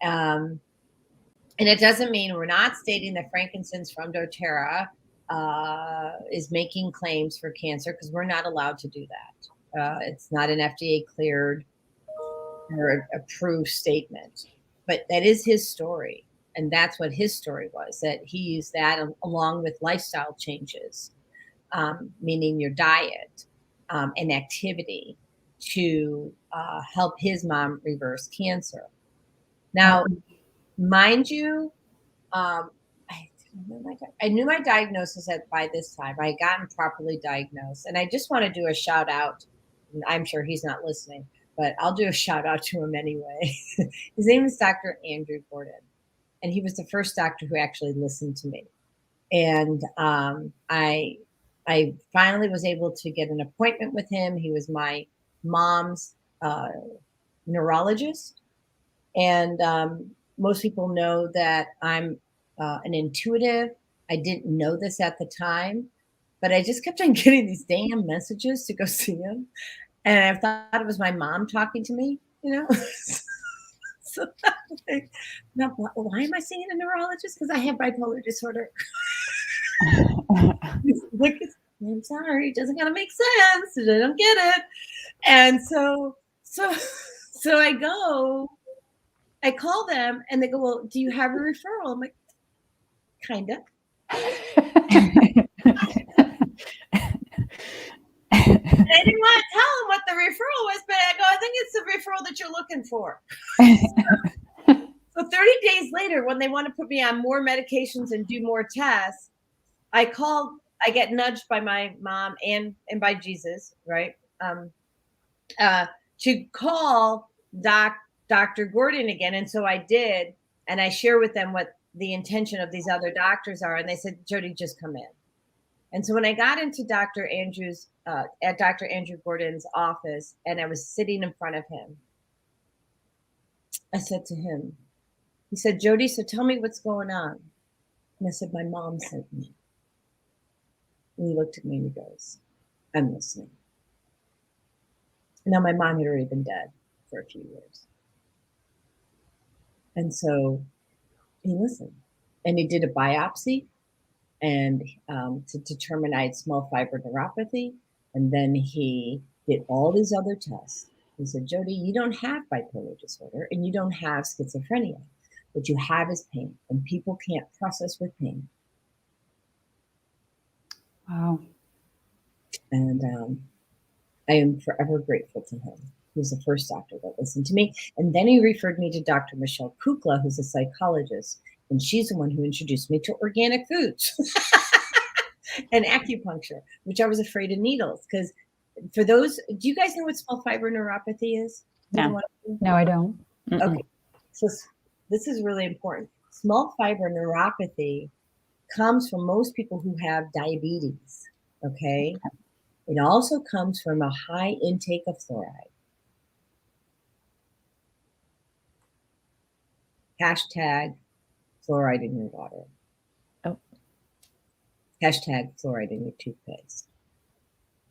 And it doesn't mean we're not stating that frankincense from doTERRA is making claims for cancer because we're not allowed to do that. It's not an FDA cleared or approved statement, but that is his story. And that's what his story was, that he used that along with lifestyle changes, meaning your diet and activity to help his mom reverse cancer. Now, mind you, I knew my diagnosis by this time. I had gotten properly diagnosed. And I just want to do a shout out. I'm sure he's not listening, but I'll do a shout out to him anyway. His name is Dr. Andrew Gordon. And he was the first doctor who actually listened to me. And I finally was able to get an appointment with him. He was my mom's neurologist. And most people know that I'm an intuitive. I didn't know this at the time, but I just kept on getting these damn messages to go see him. And I thought it was my mom talking to me, So like, now, why am I seeing a neurologist? Because I have bipolar disorder. Like, I'm sorry, it doesn't kind of make sense. I don't get it. And so I call them and they go, well, do you have a referral? I'm like, kind of. And I didn't want to tell him what the referral was, but I go, I think it's the referral that you're looking for. So 30 days later, when they want to put me on more medications and do more tests, I get nudged by my mom and by Jesus, right? To call Dr. Gordon again. And so I did. And I share with them what the intention of these other doctors are. And they said, Jody, just come in. And so when I got into Dr. Andrew Gordon's office and I was sitting in front of him, I said to him, he said, Jody, so tell me what's going on. And I said, my mom sent me. And he looked at me and he goes, I'm listening. Now my mom had already been dead for a few years. And so he listened and he did a biopsy and to determine I had small fiber neuropathy. And then he did all these other tests. He said, Jody, you don't have bipolar disorder and you don't have schizophrenia. What you have is pain, and people can't process with pain. Wow. And I am forever grateful to him. He was the first doctor that listened to me. And then he referred me to Dr. Michelle Kukla, who's a psychologist. And she's the one who introduced me to organic foods and acupuncture, which I was afraid of needles. Because for those, do you guys know what small fiber neuropathy is? No. No, I don't. Okay. So this is really important. Small fiber neuropathy comes from most people who have diabetes. Okay. It also comes from a high intake of fluoride. Hashtag fluoride in your water. Oh. Hashtag fluoride in your toothpaste.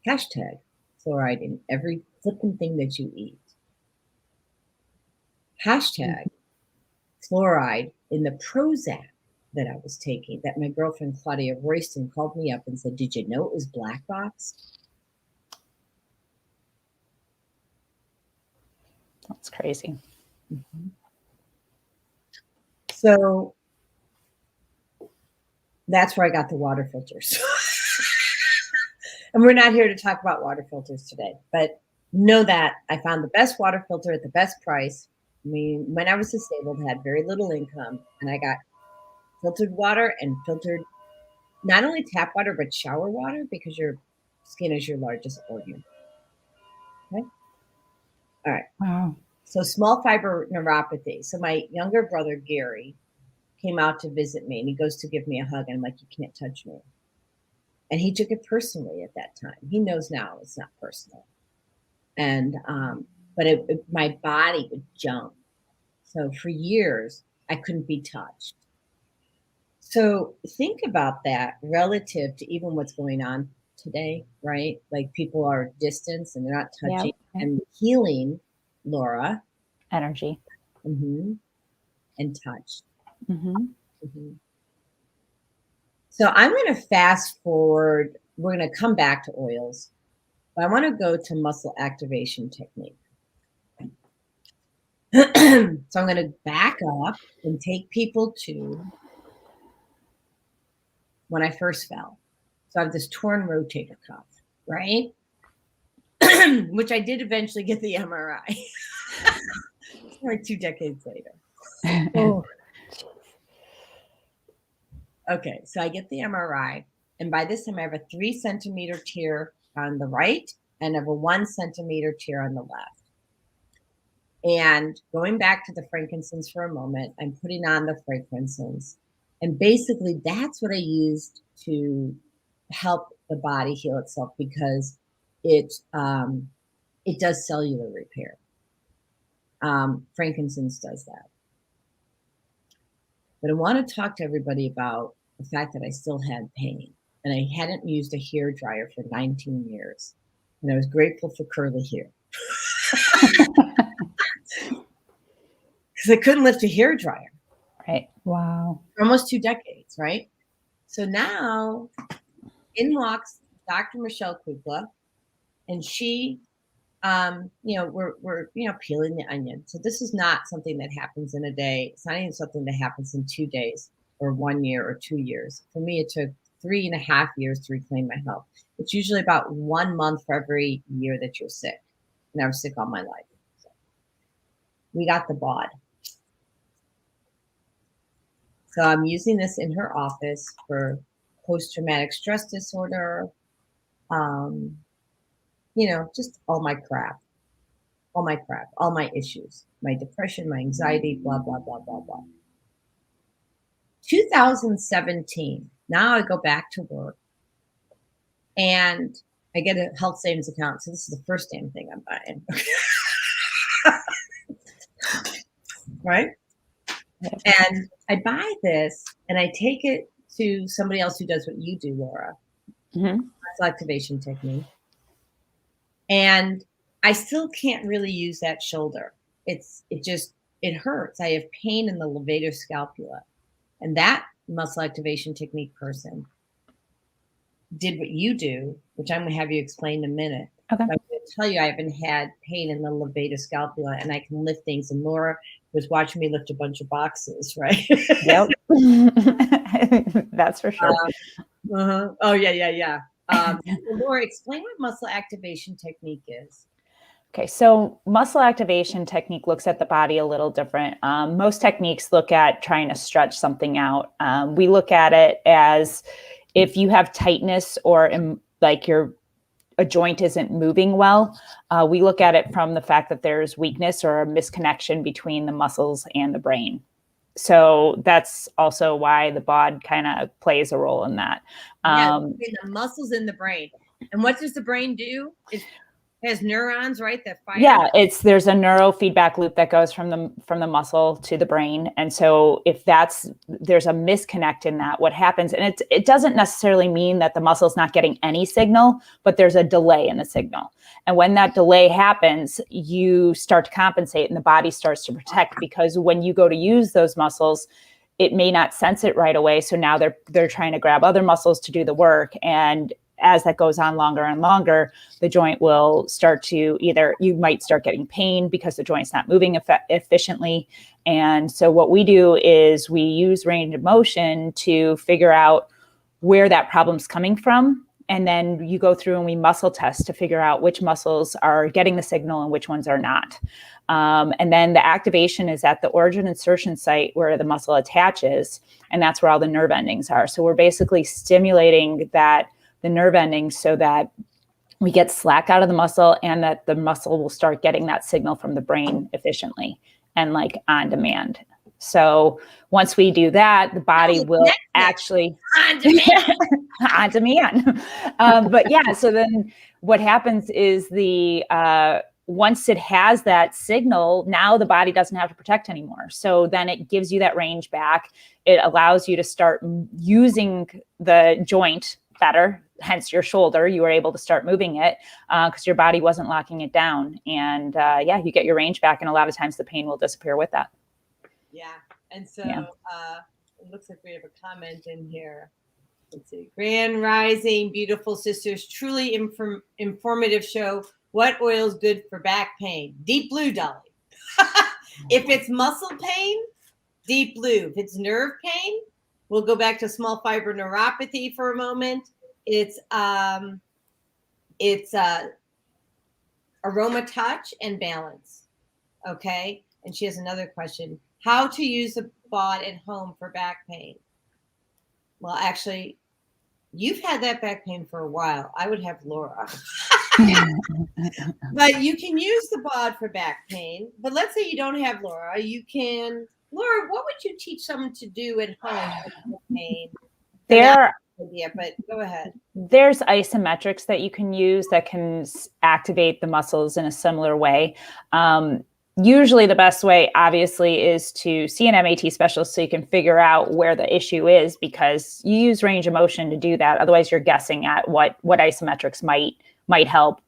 Hashtag fluoride in every flipping thing that you eat. Hashtag fluoride in the Prozac that I was taking, that my girlfriend Claudia Royston called me up and said, did you know it was black box? That's crazy. Mm-hmm. So that's where I got the water filters. And we're not here to talk about water filters today, but know that I found the best water filter at the best price. I mean, when I was disabled, I had very little income, and I got filtered water and filtered not only tap water, but shower water, because your skin is your largest organ. Okay. All right. Wow. So small fiber neuropathy. So my younger brother, Gary, came out to visit me and he goes to give me a hug. And I'm like, you can't touch me. And he took it personally at that time. He knows now it's not personal. And, but my body would jump. So for years, I couldn't be touched. So think about that relative to even what's going on today, right? Like people are distanced and they're not touching. Yep. And healing, Laura. Energy. Mm-hmm. And touch. Mm-hmm. Mm-hmm. So I'm going to fast forward. We're going to come back to oils, but I want to go to muscle activation technique. So I'm going to back up and take people to when I first fell. So I have this torn rotator cuff, right? Which I did eventually get the MRI. Like 2 decades later. Oh. Okay, so I get the MRI, and by this time I have a 3 centimeter tear on the right and I have a 1 centimeter tear on the left. And going back to the frankincense for a moment, I'm putting on the frankincense. And basically that's what I used to help the body heal itself, because it does cellular repair. Frankincense does that. But I want to talk to everybody about the fact that I still had pain, and I hadn't used a hair dryer for 19 years. And I was grateful for curly hair. Because I couldn't lift a hair dryer. Right. Wow. For almost 2 decades, right? So now in walks Dr. Michelle Kukla, and she, we're peeling the onion. So this is not something that happens in a day. It's not even something that happens in 2 days or 1 year or 2 years. For me, it took 3.5 years to reclaim my health. It's usually about 1 month for every year that you're sick. And I was sick all my life. we got the bod. So I'm using this in her office for post-traumatic stress disorder, just all my crap, all my issues, my depression, my anxiety, blah, blah, blah, blah, blah. 2017, now I go back to work and I get a health savings account. So this is the first damn thing I'm buying. Right? And I buy this and I take it to somebody else who does what you do, Laura. Muscle activation technique. And I still can't really use that shoulder. It hurts. I have pain in the levator scapula. And that muscle activation technique person did what you do, which I'm going to have you explain in a minute. Okay. I'm going to tell you I haven't had pain in the levator scapula and I can lift things. And Laura was watching me lift a bunch of boxes, right? Yep. That's for sure. Oh, yeah. Laura, explain what muscle activation technique is. Okay, so muscle activation technique looks at the body a little different. Most techniques look at trying to stretch something out. We look at it as if you have tightness or like a joint isn't moving well, we look at it from the fact that there's weakness or a misconnection between the muscles and the brain. So that's also why the bod kind of plays a role in that. The muscles in the brain. And what does the brain do? It has neurons, right? That fire. Yeah, there's a neurofeedback loop that goes from the muscle to the brain. And so if there's a misconnect in that, what happens, and it doesn't necessarily mean that the muscle's not getting any signal, but there's a delay in the signal. And when that delay happens, you start to compensate and the body starts to protect, because when you go to use those muscles, it may not sense it right away. So now they're trying to grab other muscles to do the work. And as that goes on longer and longer, the joint will start to you might start getting pain because the joint's not moving efficiently. And so what we do is we use range of motion to figure out where that problem's coming from. And then you go through and we muscle test to figure out which muscles are getting the signal and which ones are not. And then the activation is at the origin insertion site where the muscle attaches, and that's where all the nerve endings are. So we're basically stimulating the nerve endings so that we get slack out of the muscle and that the muscle will start getting that signal from the brain efficiently and like on demand. So once we do that, the body will actually on demand. But yeah, so then what happens is once it has that signal, now the body doesn't have to protect anymore. So then it gives you that range back. It allows you to start using the joint better, hence your shoulder. You were able to start moving it because your body wasn't locking it down. And you get your range back. And a lot of times the pain will disappear with that. Yeah. And so it looks like we have a comment in here. Let's see. Grand Rising, beautiful sisters, truly informative show. What oil is good for back pain? Deep Blue, Dolly. If it's muscle pain, Deep Blue. If it's nerve pain, we'll go back to small fiber neuropathy for a moment. It's Aroma Touch and Balance. Okay. And she has another question. How to use a bod at home for back pain? Well, actually, you've had that back pain for a while. I would have Laura. But you can use the bod for back pain. But let's say you don't have Laura. Laura, what would you teach someone to do at home for pain? But go ahead. There's isometrics that you can use that can activate the muscles in a similar way. Usually the best way, obviously, is to see an MAT specialist so you can figure out where the issue is, because you use range of motion to do that. Otherwise, you're guessing at what isometrics might help,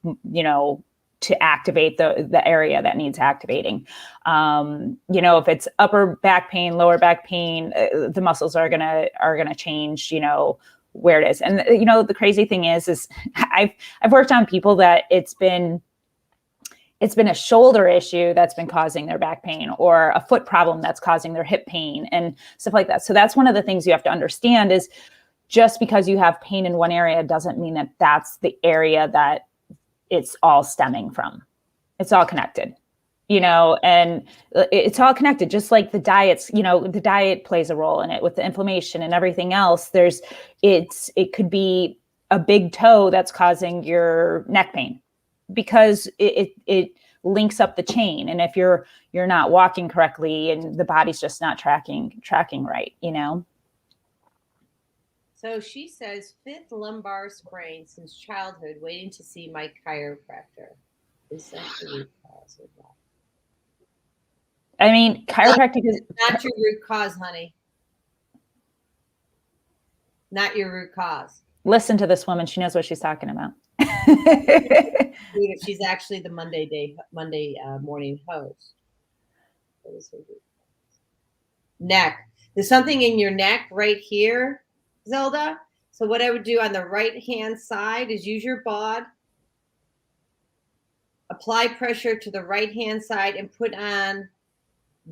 to activate the area that needs activating. If it's upper back pain, lower back pain, the muscles are gonna change, where it is. And the crazy thing is I've worked on people that it's been a shoulder issue that's been causing their back pain, or a foot problem that's causing their hip pain and stuff like that. So that's one of the things you have to understand is just because you have pain in one area doesn't mean that that's the area that it's all stemming from. It's all connected. and it's all connected, just like the diets, the diet plays a role in it with the inflammation and everything else. It could be a big toe that's causing your neck pain because it links up the chain. And if you're not walking correctly and the body's just not tracking right, So she says, fifth lumbar sprain since childhood, waiting to see my chiropractor. Is that the root cause of that? I mean, chiropractic is not your root cause, honey. Not your root cause. Listen to this woman. She knows what she's talking about. She's actually the Monday morning host. What is her root cause? Neck. There's something in your neck right here, Zelda. So what I would do on the right-hand side is use your bod, apply pressure to the right-hand side, and put on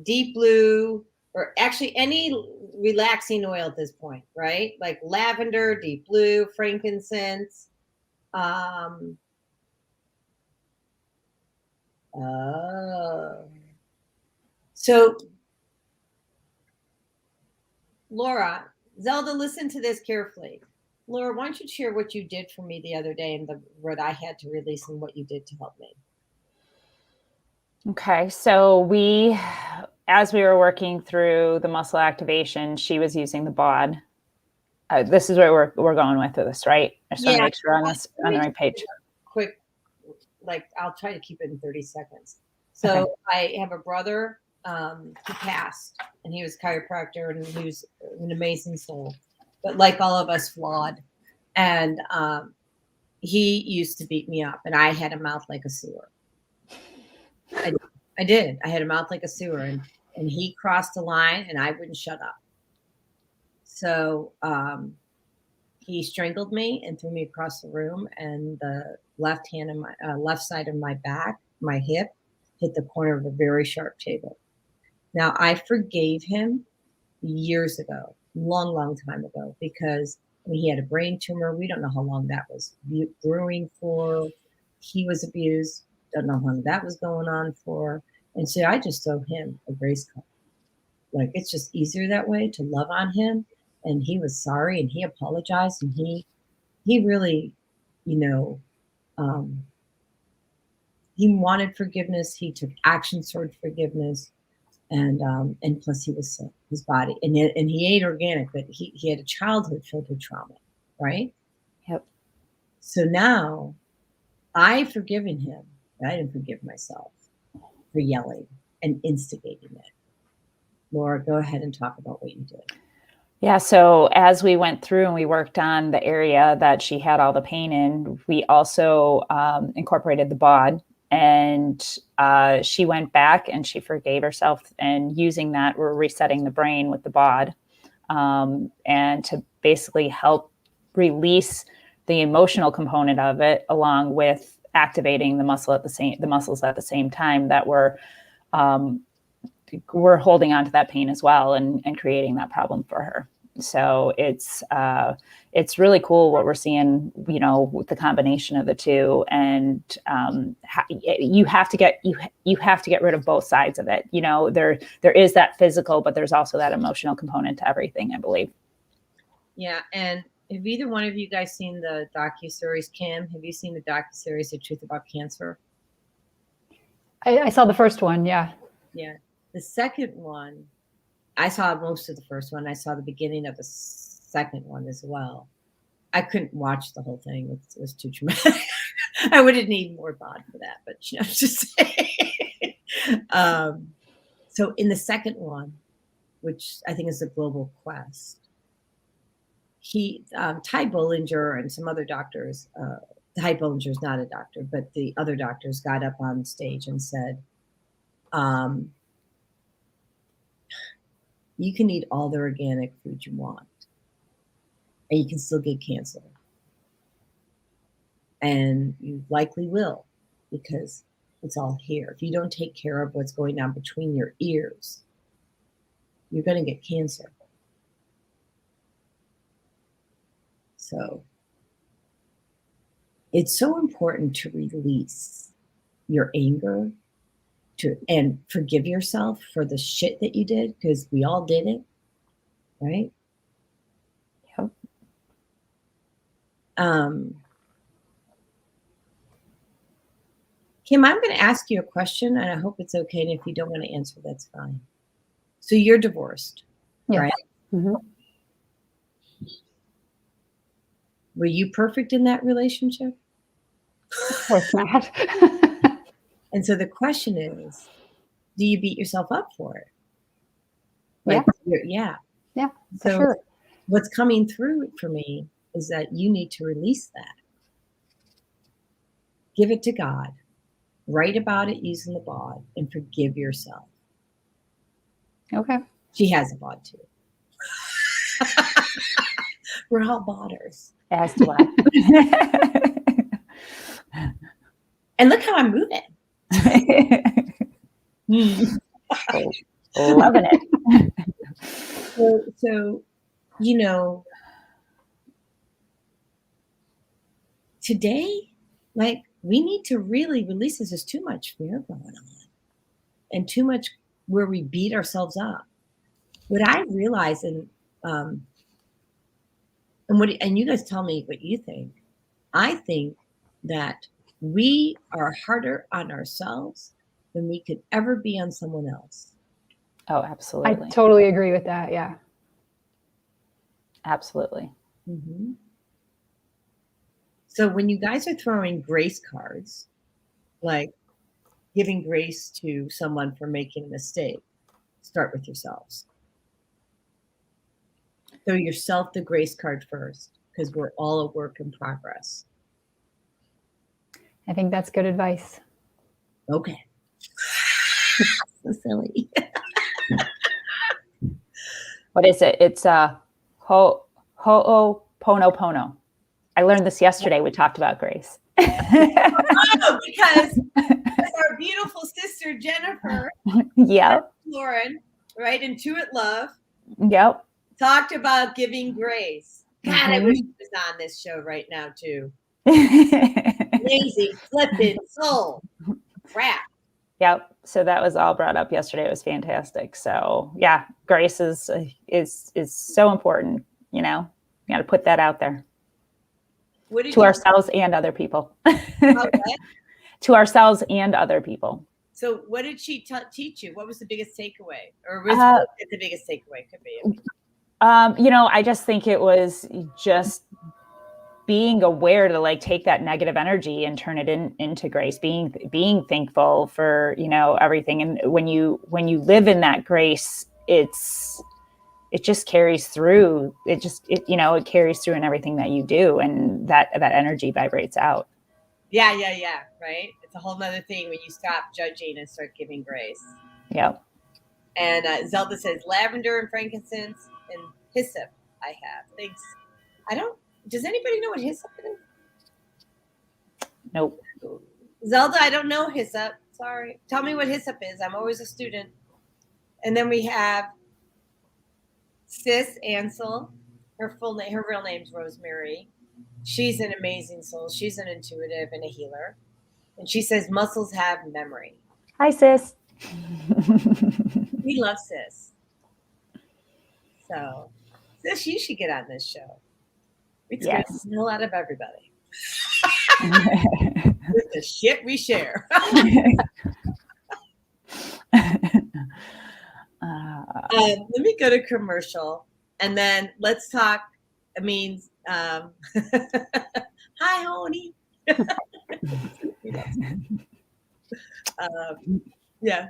Deep Blue, or actually any relaxing oil at this point, right? Like lavender, Deep Blue, frankincense. So Laura, Zelda, listen to this carefully. Laura, why don't you share what you did for me the other day and what I had to release and what you did to help me? Okay, so as we were working through the muscle activation, she was using the bod. This is where we're going with this, right? I just want to make sure on the right page. Quick, I'll try to keep it in 30 seconds. So okay. I have a brother, he passed, and he was a chiropractor, and he was an amazing soul, but like all of us, flawed. And he used to beat me up, and I had a mouth like a sewer. I did. I had a mouth like a sewer, and he crossed the line, and I wouldn't shut up. So he strangled me and threw me across the room, and the left side of my back, my hip, hit the corner of a very sharp table. Now, I forgave him years ago, long time ago, because he had a brain tumor. We don't know how long that was brewing for. He was abused. Don't know how long that was going on for. And so I just owe him a grace card. Like, it's just easier that way to love on him. And he was sorry, and he apologized, and he really, he wanted forgiveness. He took action toward forgiveness, and plus he was sick, his body, and he ate organic, but he had a childhood filled with trauma, right? Yep. So now I've forgiven him, but I didn't forgive myself for yelling and instigating it. Laura, go ahead and talk about what you did. Yeah, so as we went through and we worked on the area that she had all the pain in, we also incorporated the bod, and she went back and she forgave herself, and using that, we're resetting the brain with the bod, and to basically help release the emotional component of it, along with activating the muscles at the same time that we're holding on to that pain as well, and creating that problem for her. So it's really cool what we're seeing, with the combination of the two. And you have to get rid of both sides of it. There is that physical, but there's also that emotional component to everything, I believe. Yeah. And have either one of you guys seen the docuseries? Kim, have you seen the docuseries, The Truth About Cancer? I saw the first one. Yeah. Yeah. The second one, I saw most of the first one. I saw the beginning of the second one as well. I couldn't watch the whole thing. It was too traumatic. I would have needed more bod for that, but just saying. So in the second one, which I think is the Global Quest, Ty Bollinger and some other doctors, Ty Bollinger is not a doctor, but the other doctors got up on stage and said, you can eat all the organic food you want, and you can still get cancer. And you likely will, because it's all here. If you don't take care of what's going on between your ears, you're going to get cancer. So it's so important to release your anger, and forgive yourself for the shit that you did, because we all did it, right? Yep. Kim, I'm going to ask you a question, and I hope it's okay. And if you don't want to answer, that's fine. So you're divorced, Yes. right? Mhm. Were you perfect in that relationship? Of course not. And so the question is, do you beat yourself up for it? Yeah. Yeah. Yeah, for So sure. what's coming through for me is that you need to release that. Give it to God. Write about it using the bod and forgive yourself. Okay. She has a bod too. We're all bodders. As do I. And look how I'm moving. Loving it. So, today, like, we need to really release this. There's too much fear going on and too much where we beat ourselves up. What I realize, and you guys tell me what you think. I think that we are harder on ourselves than we could ever be on someone else. Oh, I absolutely. totally agree with that. Yeah. Absolutely. Mm-hmm. So when you guys are throwing grace cards, like giving grace to someone for making a mistake, start with yourselves. Throw yourself the grace card first, because we're all a work in progress. I think that's good advice. Okay. So silly. What is it? It's Ho'oponopono. I learned this yesterday. We talked about grace. Oh, because our beautiful sister Jennifer, Yep. Lauren, right, Intuit Love, Yep. talked about giving grace. God, I Mhm. wish she was on this show right now too. Amazing, flipping soul. Crap. Yep. So that was all brought up yesterday. It was fantastic. So yeah, grace is so important. You got to put that out there What did to you ourselves and other people. what? To ourselves and other people. So what did she teach you? What was the biggest takeaway? Or was it the biggest takeaway? Could be. I just think it was just being aware to like take that negative energy and turn it into grace, being thankful for, everything. And when you live in that grace, it just carries through. It carries through in everything that you do. And that energy vibrates out. Yeah. Right. It's a whole nother thing when you stop judging and start giving grace. Yep. And Zelda says lavender and frankincense and hyssop. I have. Thanks. Does anybody know what hyssop is? Nope. Zelda, I don't know hyssop. Sorry. Tell me what hyssop is. I'm always a student. And then we have Sis Ansel. Her real name's Rosemary. She's an amazing soul. She's an intuitive and a healer. And she says muscles have memory. Hi, sis. We love Sis. So, Sis, you should get on this show. It's Yes. a lot of everybody. With the shit we share. Let me go to commercial, and then let's talk. Hi, honey. Yeah.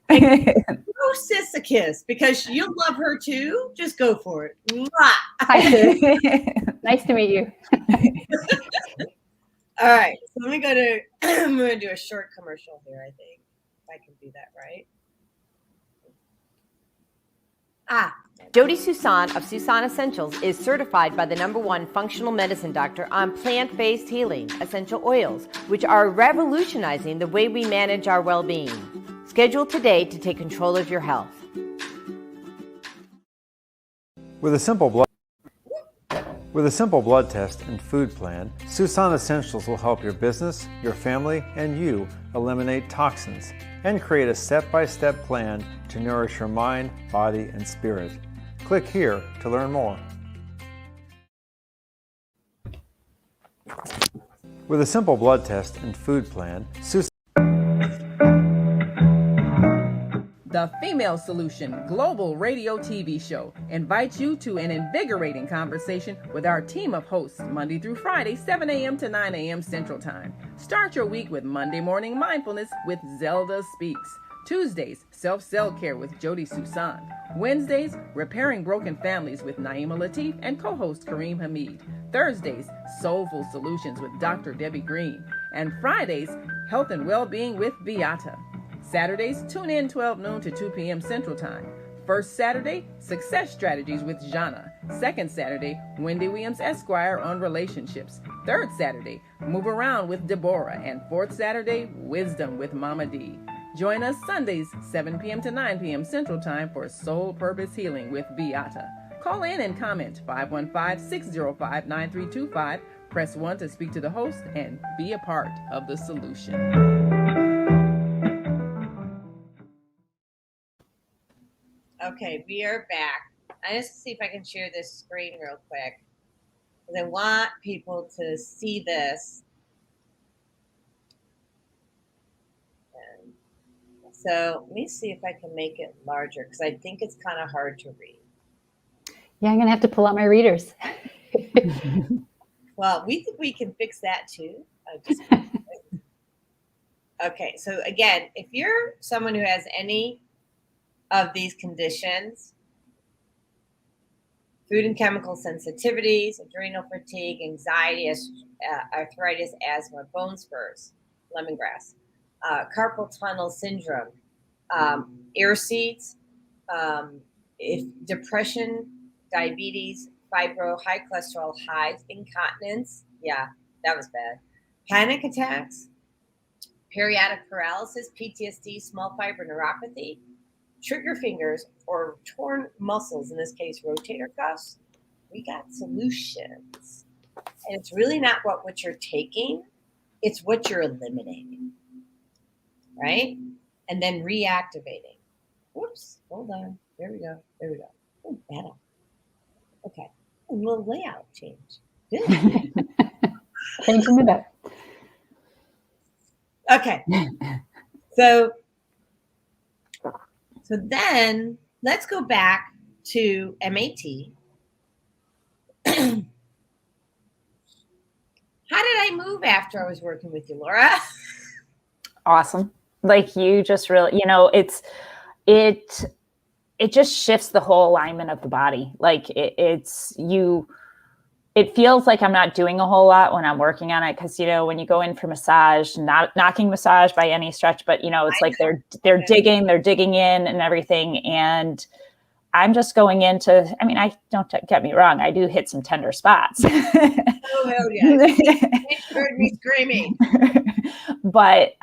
Throw Sis a kiss, because you'll love her too. Just go for it. Hi, sis. Nice to meet you. All right. So let me go to. I'm going to do a short commercial here. I think if I can do that right. Jody Susan of Susan Essentials is certified by the #1 functional medicine doctor on plant-based healing essential oils, which are revolutionizing the way we manage our well-being. Schedule today to take control of your health. With a simple blood. With a simple blood test and food plan, Susan Essentials will help your business, your family, and you eliminate toxins and create a step-by-step plan to nourish your mind, body, and spirit. Click here to learn more. With a simple blood test and food plan, Susan The Female Solution Global Radio TV Show invites you to an invigorating conversation with our team of hosts Monday through Friday, 7 a.m. to 9 a.m. Central Time. Start your week with Monday Morning Mindfulness with Zelda Speaks. Tuesdays, Self-Cell Care with Jody Susan. Wednesdays, Repairing Broken Families with Naima Latif and co-host Kareem Hamid. Thursdays, Soulful Solutions with Dr. Debbie Green. And Fridays, Health and Wellbeing with Beata. Saturdays, tune in 12 noon to 2 p.m. Central Time. First Saturday, Success Strategies with Jana. Second Saturday, Wendy Williams Esquire on relationships. Third Saturday, Move Around with Deborah. And fourth Saturday, Wisdom with Mama D. Join us Sundays, 7 p.m. to 9 p.m. Central Time for Soul Purpose Healing with Beata. Call in and comment 515-605-9325. Press 1 to speak to the host and be a part of the solution. Okay, we are back. I just see if I can share this screen real quick, because I want people to see this. And so let me see if I can make it larger, because I think it's kind of hard to read. Yeah, I'm going to have to pull out my readers. Well, we think we can fix that too. Okay, so again, if you're someone who has any of these conditions, food and chemical sensitivities, adrenal fatigue, anxiety, arthritis, asthma, bone spurs, lemongrass, carpal tunnel syndrome, ear seeds, if depression, diabetes, fibro, high cholesterol, hives, incontinence, yeah, that was bad, panic attacks, periodic paralysis, PTSD, small fiber neuropathy, trigger fingers, or torn muscles, in this case, rotator cuffs, we got solutions. And it's really not what you're taking, it's what you're eliminating, right? And then reactivating. Whoops, hold on. There we go. Oh, better. Okay, a little layout change. Good. Changing it up. Okay, so then let's go back to MAT. How did I move after I was working with you, Laura? Awesome. Like you just really, it just shifts the whole alignment of the body. Like it feels like I'm not doing a whole lot when I'm working on it. Cause when you go in for massage, not knocking massage by any stretch, but it's like they're digging in and everything. And I'm just going into, I don't get me wrong. I do hit some tender spots. Oh, hell yeah. You heard me screaming. But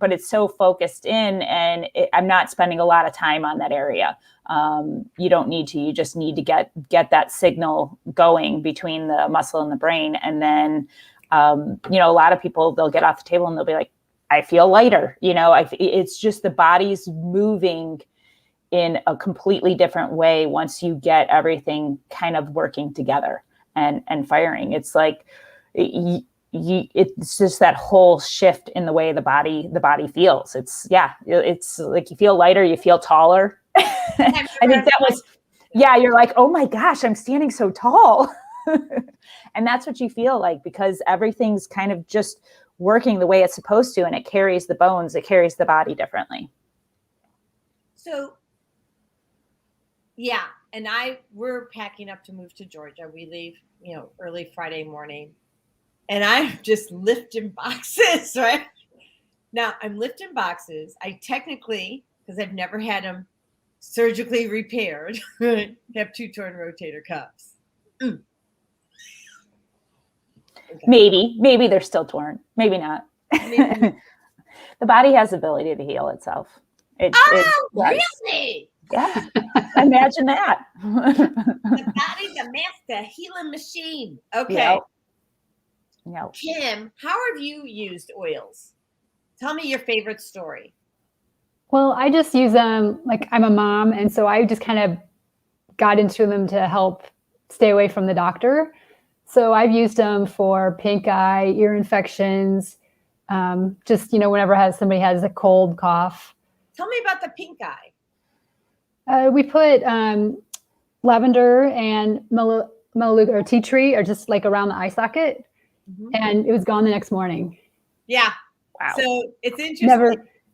it's so focused in, and I'm not spending a lot of time on that area. You don't need to. You just need to get that signal going between the muscle and the brain. And then, a lot of people, they'll get off the table and they'll be like, I feel lighter. It's just the body's moving in a completely different way once you get everything kind of working together and firing. It's like it's just that whole shift in the way the body feels. It's like you feel lighter, you feel taller. I think that was, you're like, oh my gosh, I'm standing so tall. And that's what you feel like, because everything's kind of just working the way it's supposed to, and it carries the bones, it carries the body differently. So, and we're packing up to move to Georgia. We leave, early Friday morning, and I'm just lifting boxes, right? Now I'm lifting boxes. I technically, because I've never had them surgically repaired, have 2 torn rotator cuffs. Okay. Maybe they're still torn. Maybe not. The body has the ability to heal itself. Really? Yeah. Imagine that. The body's a master healing machine. Okay. Yep. Yep. Kim, how have you used oils? Tell me your favorite story. Well, I just use them, like I'm a mom, and so I just kind of got into them to help stay away from the doctor. So I've used them for pink eye, ear infections, just, whenever somebody has a cold, cough. Tell me about the pink eye. We put lavender and melaleuca or tea tree, or just like around the eye socket, and it was gone the next morning. Yeah. Wow. So it's interesting.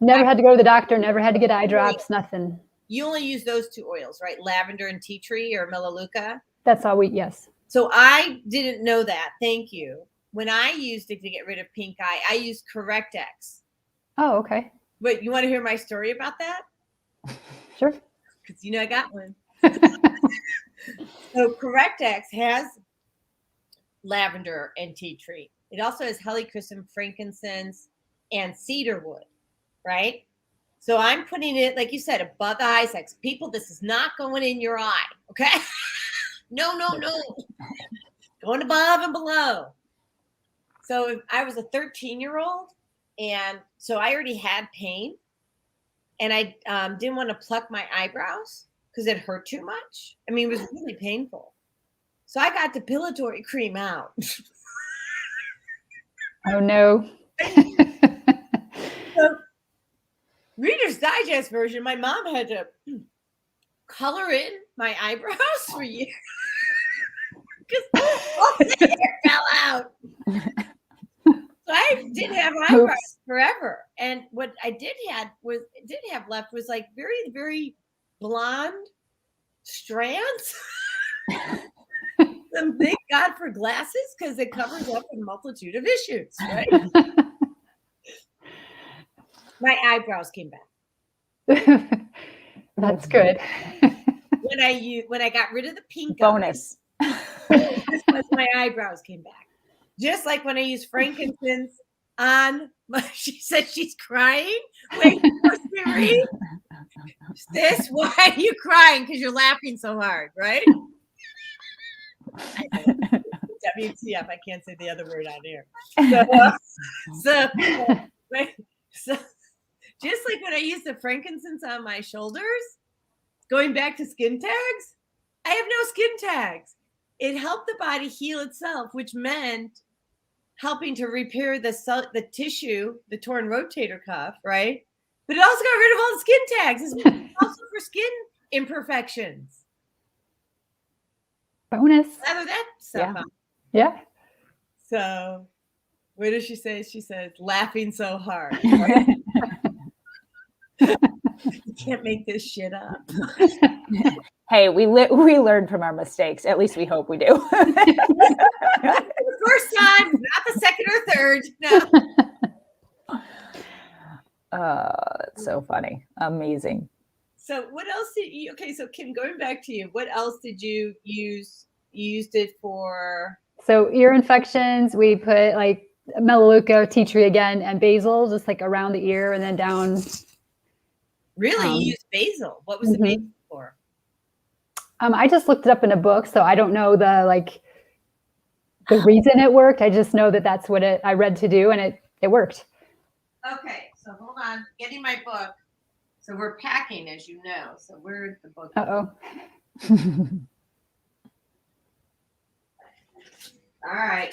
Never had to go to the doctor, never had to get eye drops, nothing. You only use those two oils, right? Lavender and tea tree or melaleuca. That's all yes. So I didn't know that. Thank you. When I used it to get rid of pink eye, I used Correct-X. Oh, okay. But you want to hear my story about that? Sure. Because I got one. So Correct-X has lavender and tea tree. It also has helichrysum, frankincense, and cedarwood, right? So I'm putting it, like you said, above the eye sacs. People, this is not going in your eye, okay? No. Going above and below. So if I was a 13-year-old, and so I already had pain, and I didn't want to pluck my eyebrows because it hurt too much. I mean, it was really painful. So I got depilatory cream out. Oh, no. So, Reader's Digest version, my mom had to color in my eyebrows for years because all the hair fell out. So I did have eyebrows forever. And what I did have left was like very, very blonde strands. And thank God for glasses, because it covers up a multitude of issues, right? My eyebrows came back. That's good. When I got rid of the pink bonus, my eyebrows came back. Just like when I used frankincense on she said she's crying. Wait, Mary, sis, why are you crying? Because you're laughing so hard, right? WTF, I can't say the other word on here. So just like when I used the frankincense on my shoulders, going back to skin tags, I have no skin tags. It helped the body heal itself, which meant helping to repair the tissue, the torn rotator cuff, right? But it also got rid of all the skin tags. It's also for skin imperfections. Bonus. Lather that stuff out. Yeah. So, what does she say? She says, laughing so hard. You can't make this shit up. Hey, we learned from our mistakes. At least we hope we do. The first time, not the second or third. No. That's so funny. Amazing. So what else did you, okay, so Kim, going back to you, what else did you use? You used it for? So ear infections, we put like melaleuca, tea tree again, and basil, just like around the ear and then down. Really? You used basil. What was the basil for? I just looked it up in a book, so I don't know the reason it worked. I just know that that's what I read to do, and it worked. Okay, so hold on, getting my book. So we're packing, as you know. So where's the book? Uh-oh. All right.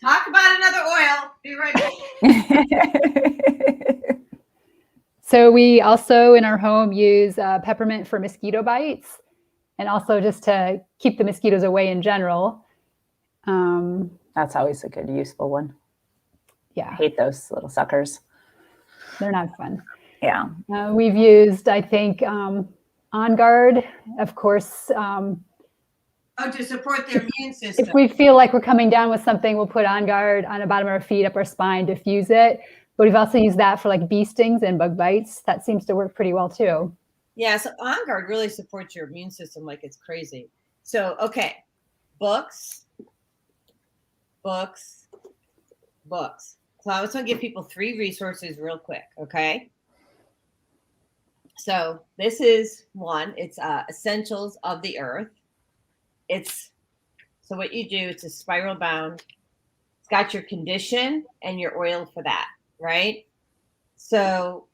Talk about another oil. Be right back. So we also in our home use peppermint for mosquito bites, and also just to keep the mosquitoes away in general. That's always a good, useful one. Yeah. I hate those little suckers. They're not fun. Yeah. We've used, I think, On Guard, of course. To support their immune system. If we feel like we're coming down with something, we'll put On Guard on the bottom of our feet, up our spine, diffuse it. But we've also used that for like bee stings and bug bites. That seems to work pretty well too. Yeah, so On Guard really supports your immune system like it's crazy. So, okay, books. So I just want to give people 3 resources real quick, okay? So this is one. It's Essentials of the Earth. So what you do, it's a spiral bound. It's got your condition and your oil for that, right? So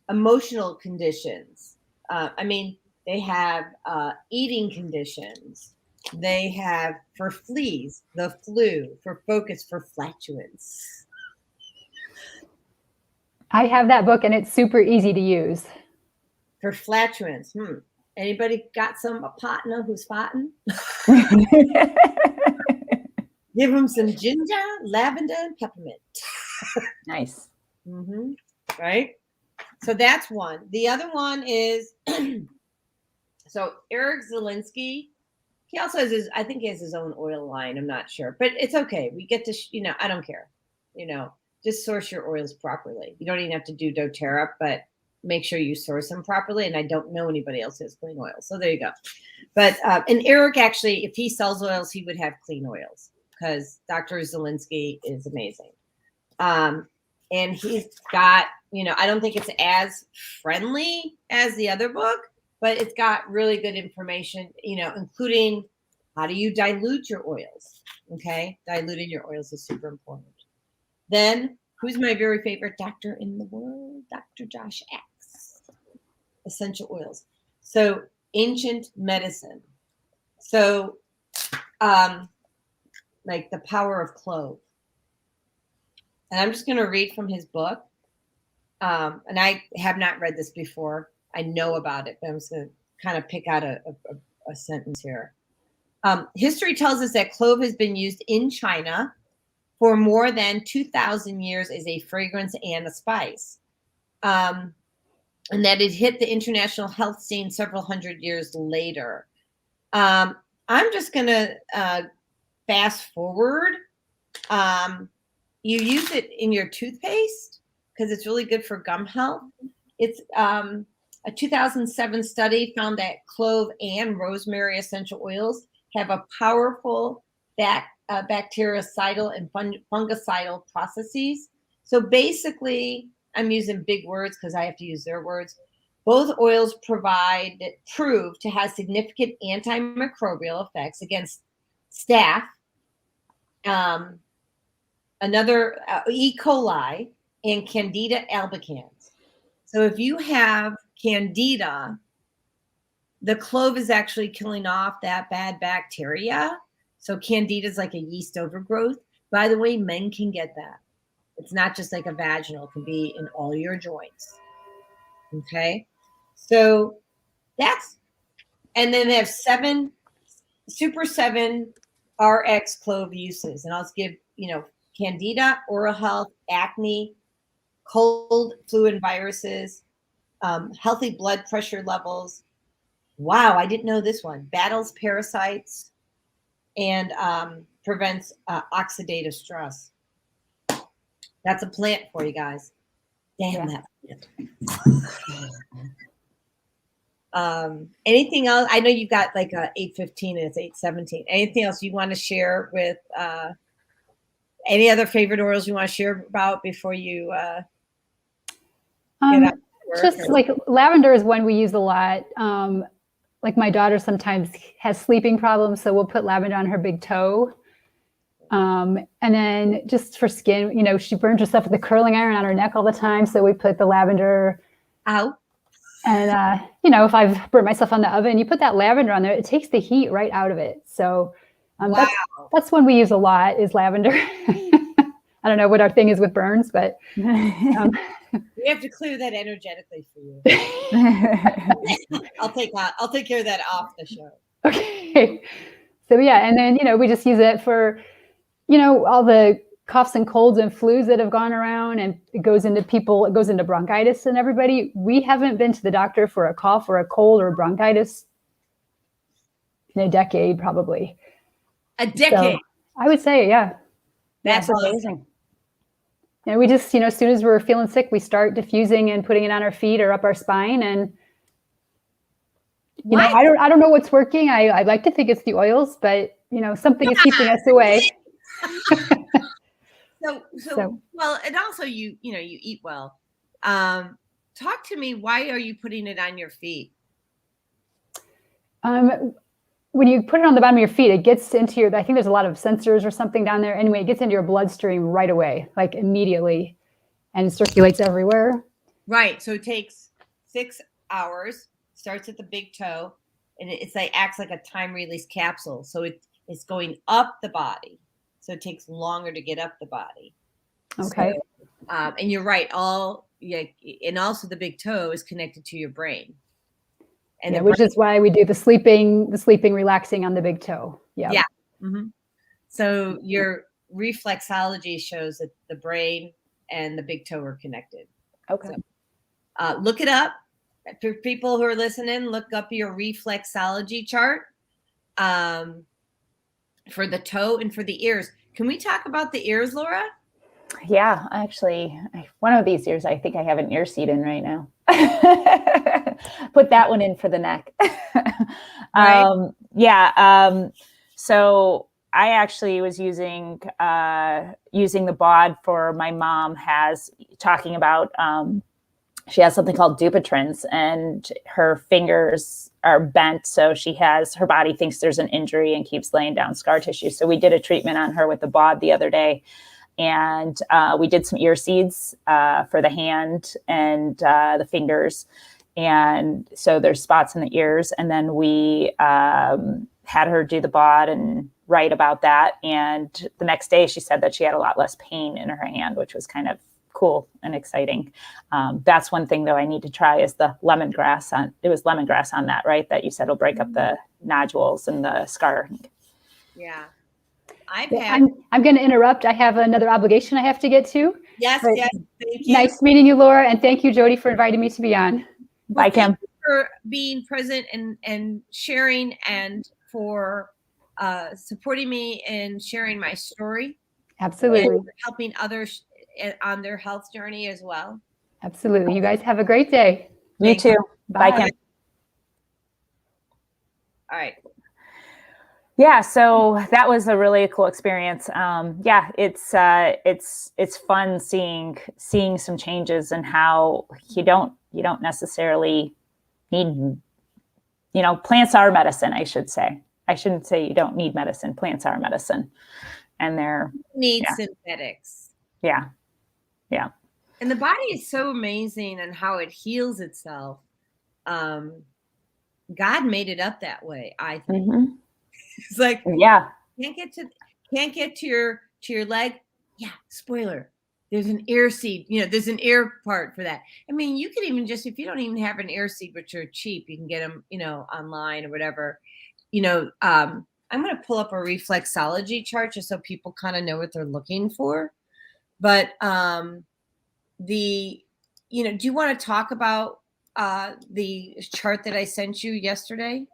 emotional conditions. They have eating conditions. They have for fleas, the flu, for focus, for flatulence. I have that book and it's super easy to use. For flatulence. Anybody got some partner who's farting? Give them some ginger, lavender, and peppermint. Nice. Right? So that's one. The other one is, so Eric Zielinski, he also has I think he has his own oil line. I'm not sure, but it's okay. We get to, I don't care. Just source your oils properly. You don't even have to do doTERRA, but make sure you source them properly. And I don't know anybody else who has clean oils. So there you go. But, and Eric, actually, if he sells oils, he would have clean oils because Dr. Zielinski is amazing. And he's got, I don't think it's as friendly as the other book, but it's got really good information, including how do you dilute your oils? Okay. Diluting your oils is super important. Then, who's my very favorite doctor in the world? Dr. Josh Axe. Essential oils. So, ancient medicine. So, like the power of clove. And I'm just going to read from his book. And I have not read this before. I know about it, but I'm just going to kind of pick out a sentence here. History tells us that clove has been used in China for more than 2,000 years as a fragrance and a spice. And that it hit the international health scene several hundred years later. I'm just going to fast forward. You use it in your toothpaste because it's really good for gum health. It's a 2007 study found that clove and rosemary essential oils have a powerful bactericidal and fungicidal processes. So basically, I'm using big words because I have to use their words. Both oils prove to have significant antimicrobial effects against staph, another E. coli, and Candida albicans. So if you have Candida, the clove is actually killing off that bad bacteria. So Candida is like a yeast overgrowth. By the way, men can get that. It's not just like a vaginal. It can be in all your joints. Okay. So and then they have 7 RX clove uses. And I'll just give, Candida, oral health, acne, cold, flu and viruses, healthy blood pressure levels. Wow, I didn't know this one. Battles parasites and prevents oxidative stress. That's a plant for you guys. Damn that plant. Anything else? I know you've got like a 8:15 and it's 8:17. Anything else you want to share with any other favorite oils you want to share about before you get out? Just like lavender is one we use a lot. Like my daughter sometimes has sleeping problems, so we'll put lavender on her big toe. And then just for skin, she burns herself with the curling iron on her neck all the time, so we put the lavender. Ow. And if I've burnt myself on the oven, you put that lavender on there, it takes the heat right out of it. So wow. That's one we use a lot is lavender. I don't know what our thing is with burns, but we have to clear that energetically for you. I'll take care of that off the show. Okay. So yeah, and then we just use it for all the coughs and colds and flus that have gone around, and it goes into bronchitis and everybody. We haven't been to the doctor for a cough or a cold or bronchitis in a decade, probably. A decade. So, I would say, yeah. That's amazing. And we just, as soon as we're feeling sick, we start diffusing and putting it on our feet or up our spine. And I don't know what's working. I like to think it's the oils, but something is keeping us away. So well, and also you eat well. talk to me. Why are you putting it on your feet? When you put it on the bottom of your feet, it gets into your, I think there's a lot of sensors or something down there. Anyway, it gets into your bloodstream right away, like immediately, and circulates everywhere. Right. So it takes 6 hours, starts at the big toe, and it's like acts like a time release capsule. So it's going up the body. So it takes longer to get up the body. Okay. So, and you're right. And also the big toe is connected to your brain. And which is why we do the sleeping, relaxing on the big toe. Yeah. Yeah. Mm-hmm. So your reflexology shows that the brain and the big toe are connected. Okay. So, look it up. For people who are listening, look up your reflexology chart for the toe and for the ears. Can we talk about the ears, Laura? Yeah, actually, one of these ears, I think I have an ear seed in right now. Put that one in for the neck. Right. So I actually was using the BOD for my mom talking about, she has something called Dupuytren's, and her fingers are bent. So her body thinks there's an injury and keeps laying down scar tissue. So we did a treatment on her with the BOD the other day. And we did some ear seeds for the hand and the fingers. And so there's spots in the ears. And then we had her do the BOD and write about that. And the next day she said that she had a lot less pain in her hand, which was kind of cool and exciting. That's one thing, though, I need to try is the lemongrass. It was lemongrass on that, right? That you said will break up the nodules and the scar. Yeah. I'm going to interrupt. I have another obligation I have to get to. Yes. But Thank you. Nice meeting you, Laura. And thank you, Jody, for inviting me to be on. Bye, Kim. Thank you for being present and sharing, and for supporting me and sharing my story. Absolutely. And helping others on their health journey as well. Absolutely. You guys have a great day. You too. Bye, Kim. All right. Yeah, so that was a really cool experience. It's fun seeing some changes and how you don't necessarily need, plants are medicine, I should say. I shouldn't say you don't need medicine. Plants are medicine, and they're synthetics. Yeah. Yeah. And the body is so amazing and how it heals itself. God made it up that way, I think. Mm-hmm. It's like, can't get to your leg. Yeah. Spoiler. There's an ear seed. There's an ear part for that. I mean, you can even if you don't even have an ear seed, which are cheap, you can get them, online or whatever. I'm going to pull up a reflexology chart just so people kind of know what they're looking for. But do you want to talk about the chart that I sent you yesterday?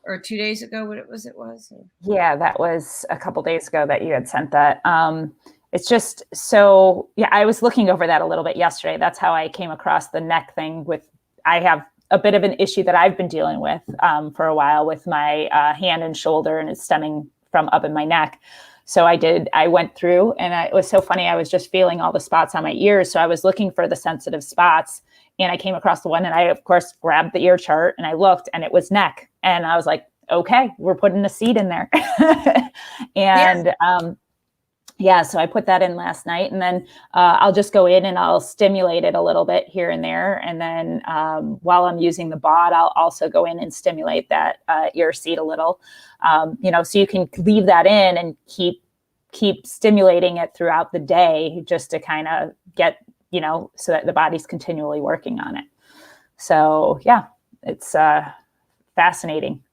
Or 2 days ago, what it was? Yeah, that was a couple days ago that you had sent that. It's just so, I was looking over that a little bit yesterday. That's how I came across the neck thing. I have a bit of an issue that I've been dealing with for a while with my hand and shoulder, and it's stemming from up in my neck. So I went through, and it was so funny. I was just feeling all the spots on my ears. So I was looking for the sensitive spots, and I came across the one, and I, of course, grabbed the ear chart and I looked, and it was neck. And I was like, okay, we're putting a seed in there. And so I put that in last night, and then I'll just go in and I'll stimulate it a little bit here and there. And then while I'm using the BOD, I'll also go in and stimulate that ear seed a little, so you can leave that in and keep stimulating it throughout the day, just to kind of get, so that the body's continually working on it. So it's fascinating,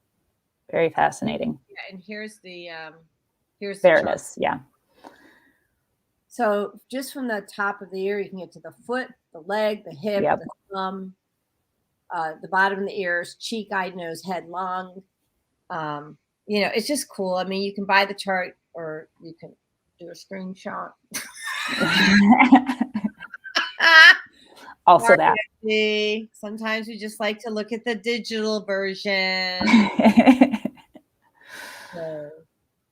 very fascinating. Yeah, and here's the there it is. Yeah. So just from the top of the ear, you can get to the foot, the leg, the hip, the thumb, the bottom of the ears, cheek, eye, nose, head, lung. It's just cool. I mean, you can buy the chart or you can do a screenshot. Also that. Sometimes we just like to look at the digital version.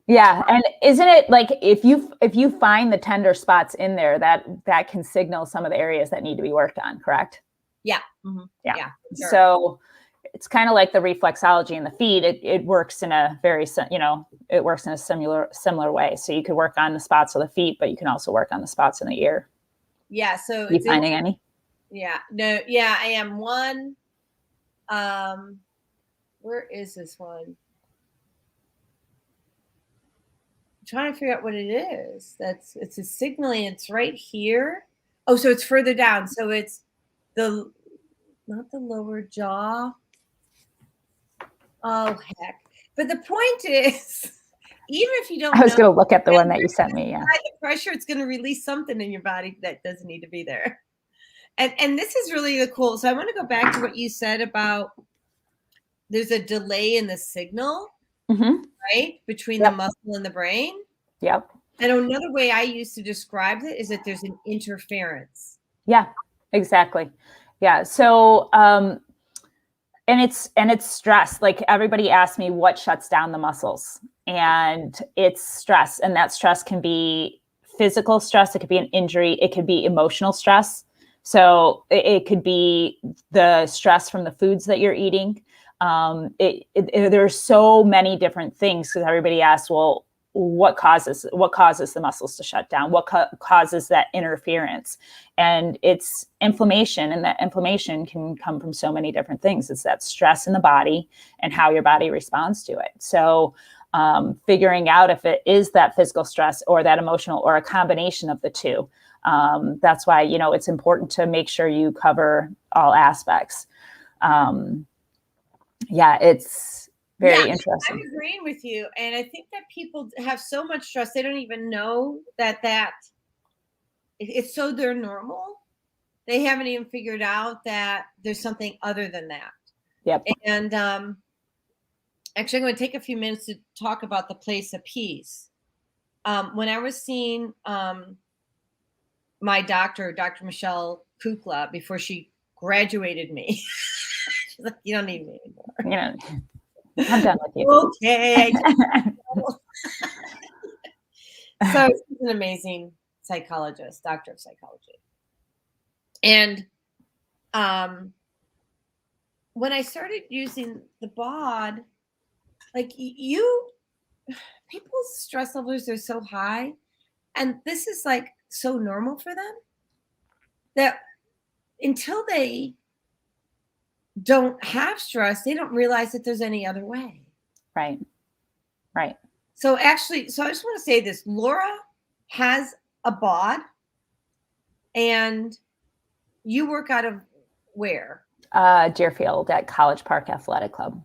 Yeah. And isn't it like if you find the tender spots in there, that can signal some of the areas that need to be worked on, correct? Yeah. Mm-hmm. Yeah. Sure. So it's kind of like the reflexology in the feet. It works in a very, it works in a similar way. So you could work on the spots of the feet, but you can also work on the spots in the ear. Yeah. So you finding any? Yeah. No. Yeah, I am. One. Where is this one? I'm trying to figure out what it is. It's a signaling. It's right here. Oh, so it's further down. So it's not the lower jaw. Oh heck! But the point is, even if you don't, I was going to look at the one that you sent me. Yeah. The pressure, it's going to release something in your body that doesn't need to be there. And this is really cool. So I want to go back to what you said about there's a delay in the signal, right, between the muscle and the brain. Yep. And another way I used to describe it is that there's an interference. Yeah, exactly. Yeah. So, and it's stress. Like everybody asks me what shuts down the muscles, and it's stress. And that stress can be physical stress. It could be an injury. It could be emotional stress. So it could be the stress from the foods that you're eating. There's so many different things, because everybody asks, well, what causes the muscles to shut down? What causes that interference? And it's inflammation, and that inflammation can come from so many different things. It's that stress in the body and how your body responds to it. So figuring out if it is that physical stress or that emotional or a combination of the two. That's why, it's important to make sure you cover all aspects. It's very interesting. I'm agreeing with you. And I think that people have so much stress, they don't even know that it's so they're normal. They haven't even figured out that there's something other than that. Yep. And actually, I'm going to take a few minutes to talk about the place of peace. When I was seeing my doctor, Dr. Michelle Kukla, before she graduated me, she's like, you don't need me anymore. I'm done with you. Okay. So she's an amazing psychologist, doctor of psychology. And when I started using the BOD, like people's stress levels are so high, and this is like so normal for them that until they don't have stress, they don't realize that there's any other way. Right. So I just want to say this. Laura has a BOD, and you work out of where? Deerfield at College Park Athletic Club.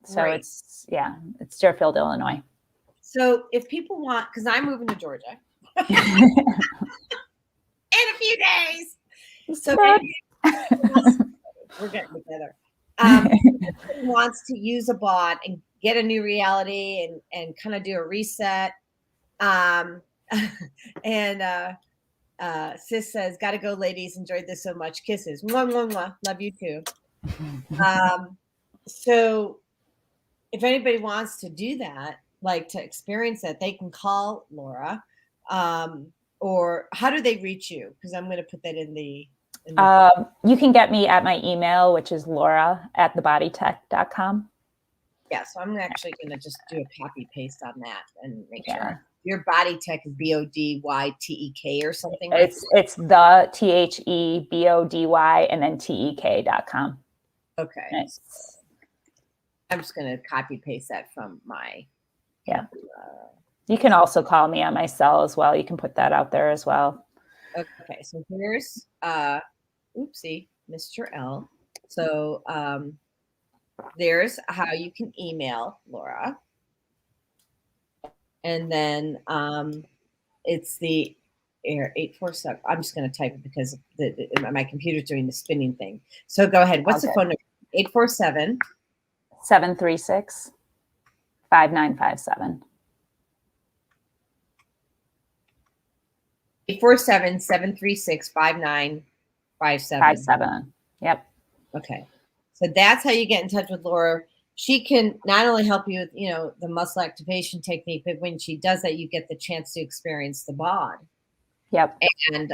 So right. It's Deerfield, Illinois. So if people want, because I'm moving to Georgia in a few days. So maybe we're getting together. Wants to use a BOD and get a new reality and kind of do a reset. Sis says, "Gotta go, ladies. Enjoyed this so much. Kisses. Mwah, mwah, mwah. Love you too." So if anybody wants to do that, like to experience that, they can call Laura. Or how do they reach you? Because I'm going to put that in the you can get me at my email, which is laura@thebodytech.com. Yeah, so I'm actually going to just do a copy paste on that and make sure. Your Body Tech is BODYTEK or something. It's the THEBODY and then TEK.com. Okay. Nice. I'm just going to copy paste that from my. Yeah. You can also call me on my cell as well. You can put that out there as well. Okay, so here's Mr. L. So there's how you can email Laura. And then it's the 847. I'm just going to type it because my computer's doing the spinning thing. So go ahead. What's the phone number? 847 736 5957. 847-736-5957. Yep. Okay. So that's how you get in touch with Laura. She can not only help you with, the muscle activation technique, but when she does that, you get the chance to experience the BOD. Yep. And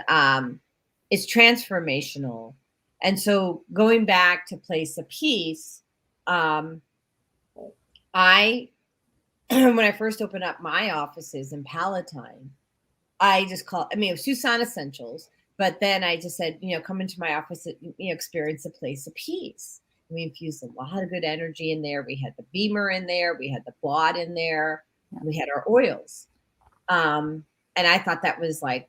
it's transformational. And so going back to Place of Peace, I when I first opened up my offices in Palatine, I just called, it was Susan Essentials, but then I just said, come into my office, experience a Place of Peace. We infused a lot of good energy in there. We had the Beamer in there. We had the Blot in there. We had our oils. And I thought that was like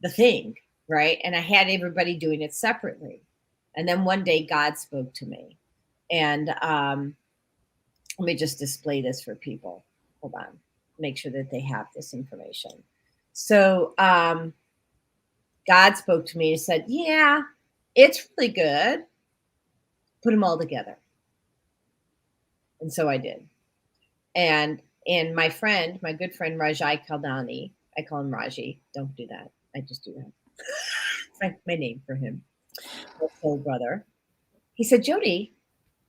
the thing, right? And I had everybody doing it separately. And then one day God spoke to me. And let me just display this for people. Hold on. Make sure that they have this information. So God spoke to me and said, yeah, it's really good. Put them all together. And so I did. And my good friend Rajai Kaldani, I call him Raji. Don't do that. I just do that. It's my name for him. My soul brother. He said, Jody,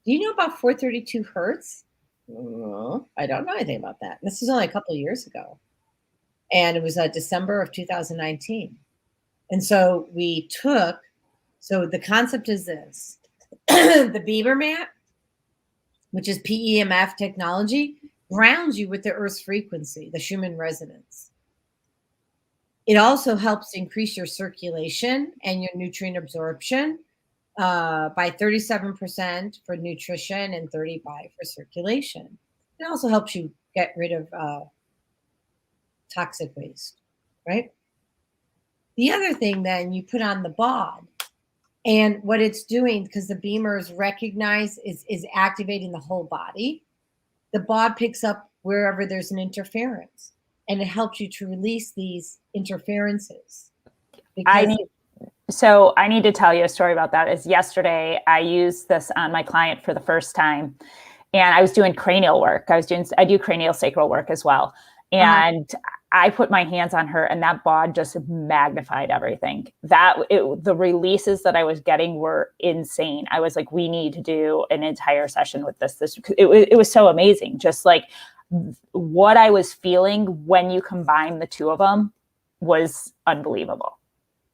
do you know about 432 hertz? I don't know anything about that. This is only a couple of years ago. And it was December of 2019. And so so the concept is this. The Beamer mat, which is PEMF technology, grounds you with the Earth's frequency, the Schumann resonance. It also helps increase your circulation and your nutrient absorption by 37% for nutrition and 35% for circulation. It also helps you get rid of toxic waste, right? The other thing then, you put on the BOD, and what it's doing, because the Beamer is recognized, is activating the whole body. The BOD picks up wherever there's an interference, and it helps you to release these interferences. I need to tell you a story about that. Is yesterday I used this on my client for the first time, and I was doing cranial work. I do cranial sacral work as well. And I put my hands on her, and that BOD just magnified everything. The releases that I was getting were insane. I was like, we need to do an entire session with this. It was so amazing. Just like what I was feeling when you combine the two of them was unbelievable.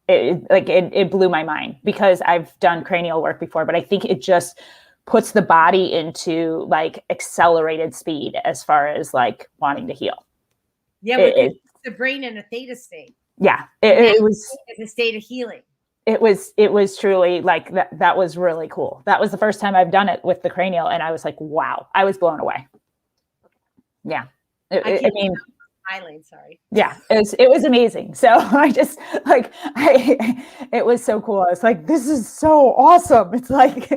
It blew my mind, because I've done cranial work before, but I think it just puts the body into like accelerated speed as far as like wanting to heal. Yeah, it's the brain in a theta state. Yeah, it was a state of healing. It was truly like that. That was really cool. That was the first time I've done it with the cranial, and I was like, wow, I was blown away. Yeah, I mean, Eileen, sorry. Yeah, it was amazing. So I just it was so cool. I was like, this is so awesome. It's like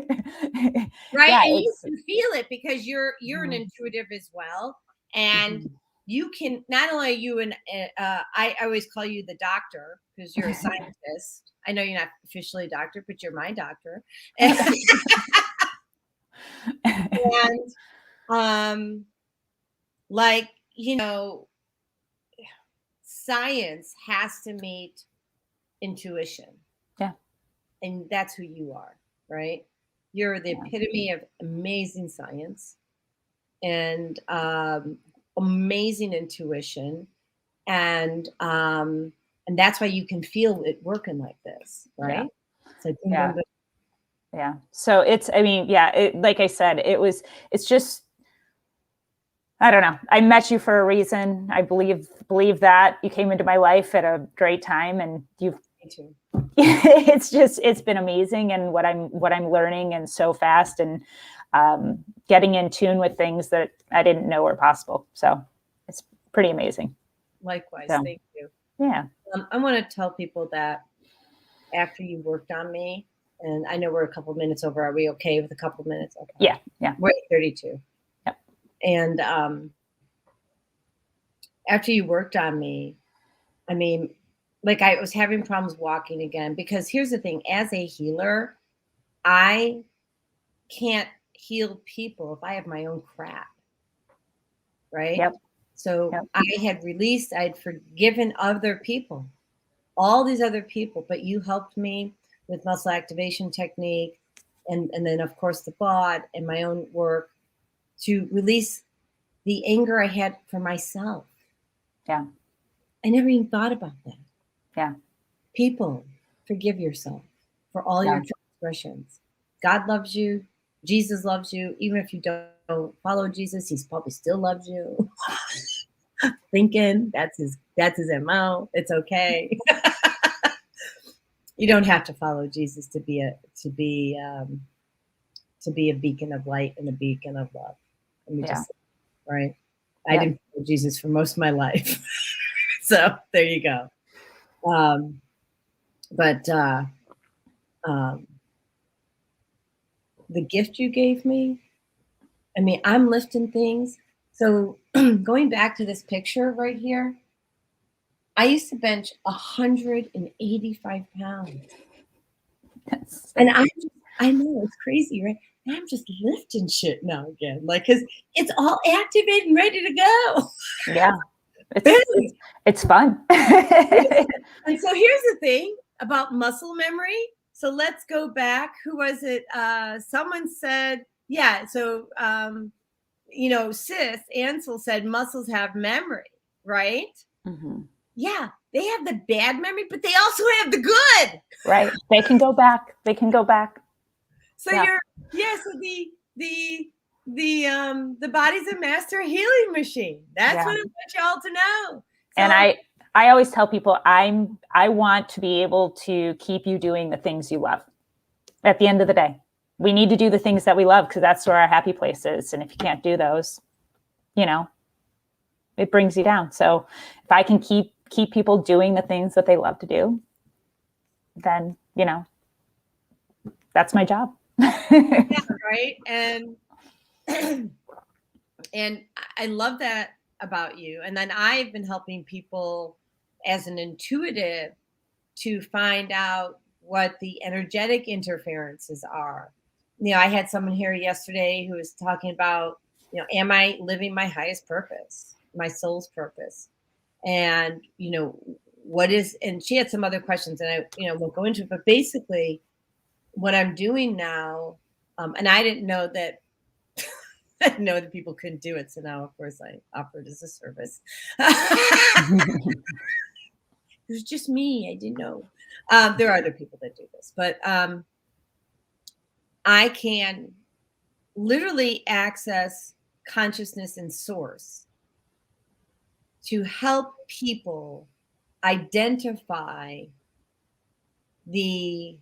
right, yeah, and you can feel it because you're an intuitive as well, and you can not only you and I always call you the doctor because you're a scientist. I know you're not officially a doctor, but you're my doctor. And like, science has to meet intuition. Yeah. And that's who you are, right? You're the epitome of amazing science and amazing intuition. And that's why you can feel it working like this, right? Yeah. So yeah. So like I said, it's just, I don't know. I met you for a reason. I believe that you came into my life at a great time, and it's been amazing, and what I'm learning, and so fast, and getting in tune with things that I didn't know were possible. So it's pretty amazing. Likewise. So, thank you. Yeah. I want to tell people that after you worked on me, and I know we're a couple minutes over. Are we okay with a couple minutes? Okay. Yeah. We're at 32. Yep. And after you worked on me, I mean, like I was having problems walking again, because here's the thing, as a healer, I can't heal people if I have my own crap. Right? Yep. So I had forgiven other people, all these other people, but you helped me with muscle activation technique, and then of course the BOD and my own work to release the anger I had for myself. Yeah. I never even thought about that. Yeah. People, forgive yourself for all your expressions. God loves you. Jesus loves you. Even if you don't follow Jesus, he's probably still loves you. Thinking that's his MO. It's okay. You don't have to follow Jesus to be a beacon of light and a beacon of love. Let me just say, right? I didn't follow Jesus for most of my life. So there you go. The gift you gave me, I mean, I'm lifting things. So going back to this picture right here, I used to bench 185 pounds. And I know it's crazy, right? And I'm just lifting shit now again, like, because it's all activated and ready to go. Yeah, it's fun. And so here's the thing about muscle memory. So let's go back. Who was it? Someone said, yeah. So, Sis Ansel said muscles have memory, right? Mm-hmm. Yeah, they have the bad memory, but they also have the good. Right. They can go back. So so the body's a master healing machine. That's what I want y'all to know. So, and I always tell people I want to be able to keep you doing the things you love. At the end of the day, we need to do the things that we love because that's where our happy place is. And if you can't do those, it brings you down. So if I can keep people doing the things that they love to do, then, that's my job. Yeah, right. And I love that about you. And then I've been helping people as an intuitive to find out what the energetic interferences are. I had someone here yesterday who was talking about, am I living my highest purpose, my soul's purpose? And, what is, and she had some other questions and I, won't go into it, but basically what I'm doing now, and I didn't know that, I didn't know that people couldn't do it. So now, of course, I offer it as a service. It was just me. I didn't know. There are other people that do this, but I can literally access consciousness and source to help people identify the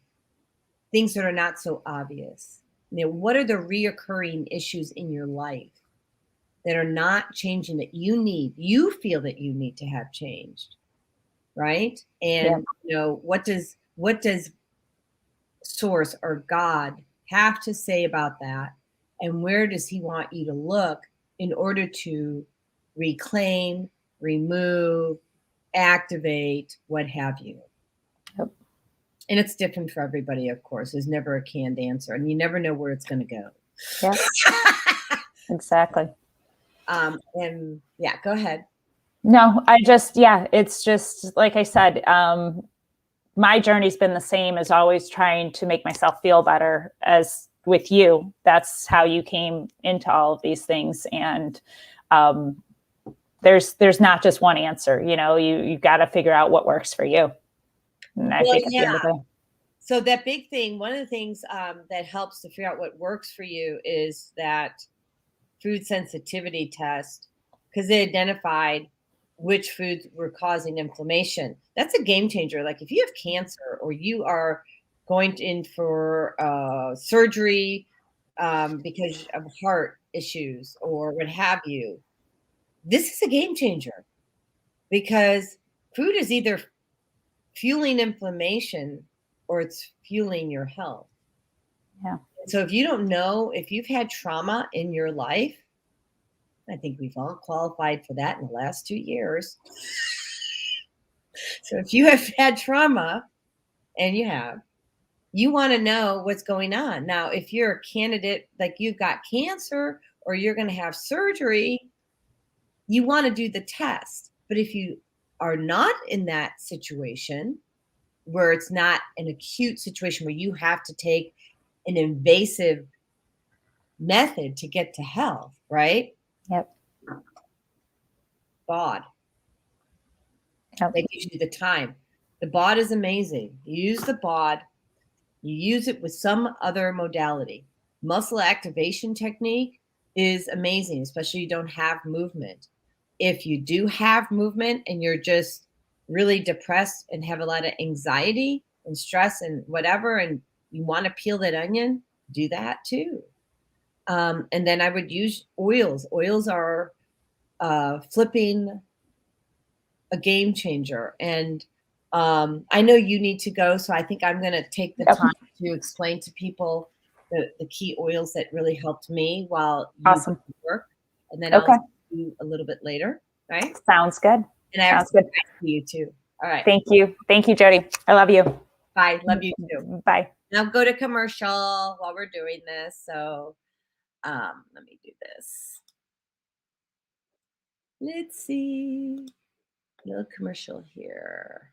things that are not so obvious. What are the reoccurring issues in your life that are not changing that you feel that you need to have changed, right? And what does source or God have to say about that? And where does he want you to look in order to reclaim, remove, activate, what have you? Yep. And it's different for everybody, of course. There's never a canned answer, and you never know where it's going to go. Yeah, exactly. And go ahead. No, it's just like I said, my journey's been the same as always trying to make myself feel better. As with you, that's how you came into all of these things. And there's not just one answer, you got to figure out what works for you. And I think at the end of the day. So that big thing, one of the things that helps to figure out what works for you is that food sensitivity test, because they identified which foods were causing inflammation. That's a game changer. Like if you have cancer or you are going in for surgery because of heart issues or what have you, this is a game changer because food is either fueling inflammation or it's fueling your health. Yeah. So if you don't know, if you've had trauma in your life, I think we've all qualified for that in the last 2 years. So if you have had trauma, and you want to know what's going on. Now, if you're a candidate, like you've got cancer or you're going to have surgery, you want to do the test. But if you are not in that situation, where it's not an acute situation where you have to take an invasive method to get to health, right? Yep. BOD. Yep. That gives you the time. The BOD is amazing. You use the BOD. You use it with some other modality. Muscle activation technique is amazing, especially you don't have movement. If you do have movement and you're just really depressed and have a lot of anxiety and stress and whatever, and you want to peel that onion, do that too. And then I would use oils. Oils are flipping a game changer. And I know you need to go, so I think I'm going to take the time to explain to people the key oils that really helped me while you work. And then I'll see you a little bit later, right? Sounds good. And I have to to you too. All right. Thank you. Thank you, Jody. I love you. Bye. Love you too. Bye. Now go to commercial while we're doing this. So let me do this. Let's see. Little commercial here.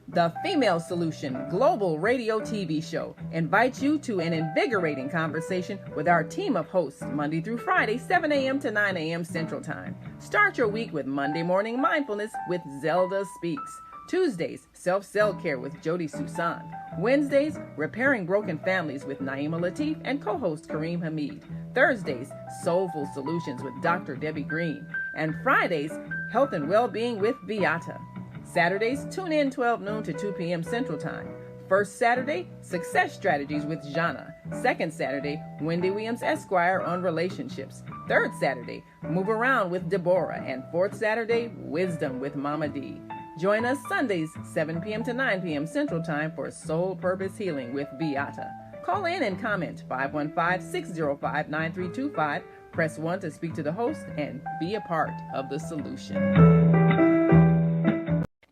The Female Solution Global Radio TV Show invites you to an invigorating conversation with our team of hosts Monday through Friday, 7 a.m. to 9 a.m. Central Time. Start your week with Monday Morning Mindfulness with Zelda Speaks. Tuesdays, Self-Cell Care with Jody Susan. Wednesdays, Repairing Broken Families with Naima Latif and co-host Kareem Hamid. Thursdays, Soulful Solutions with Dr. Debbie Green. And Fridays, Health and Wellbeing with Beata. Saturdays, tune in 12 noon to 2 p.m. Central Time. First Saturday, Success Strategies with Jana. Second Saturday, Wendy Williams Esquire on relationships. Third Saturday, Move Around with Deborah. And fourth Saturday, Wisdom with Mama D. Join us Sundays, 7 p.m. to 9 p.m. Central Time for Soul Purpose Healing with Beata. Call in and comment 515-605-9325. Press 1 to speak to the host and be a part of the solution.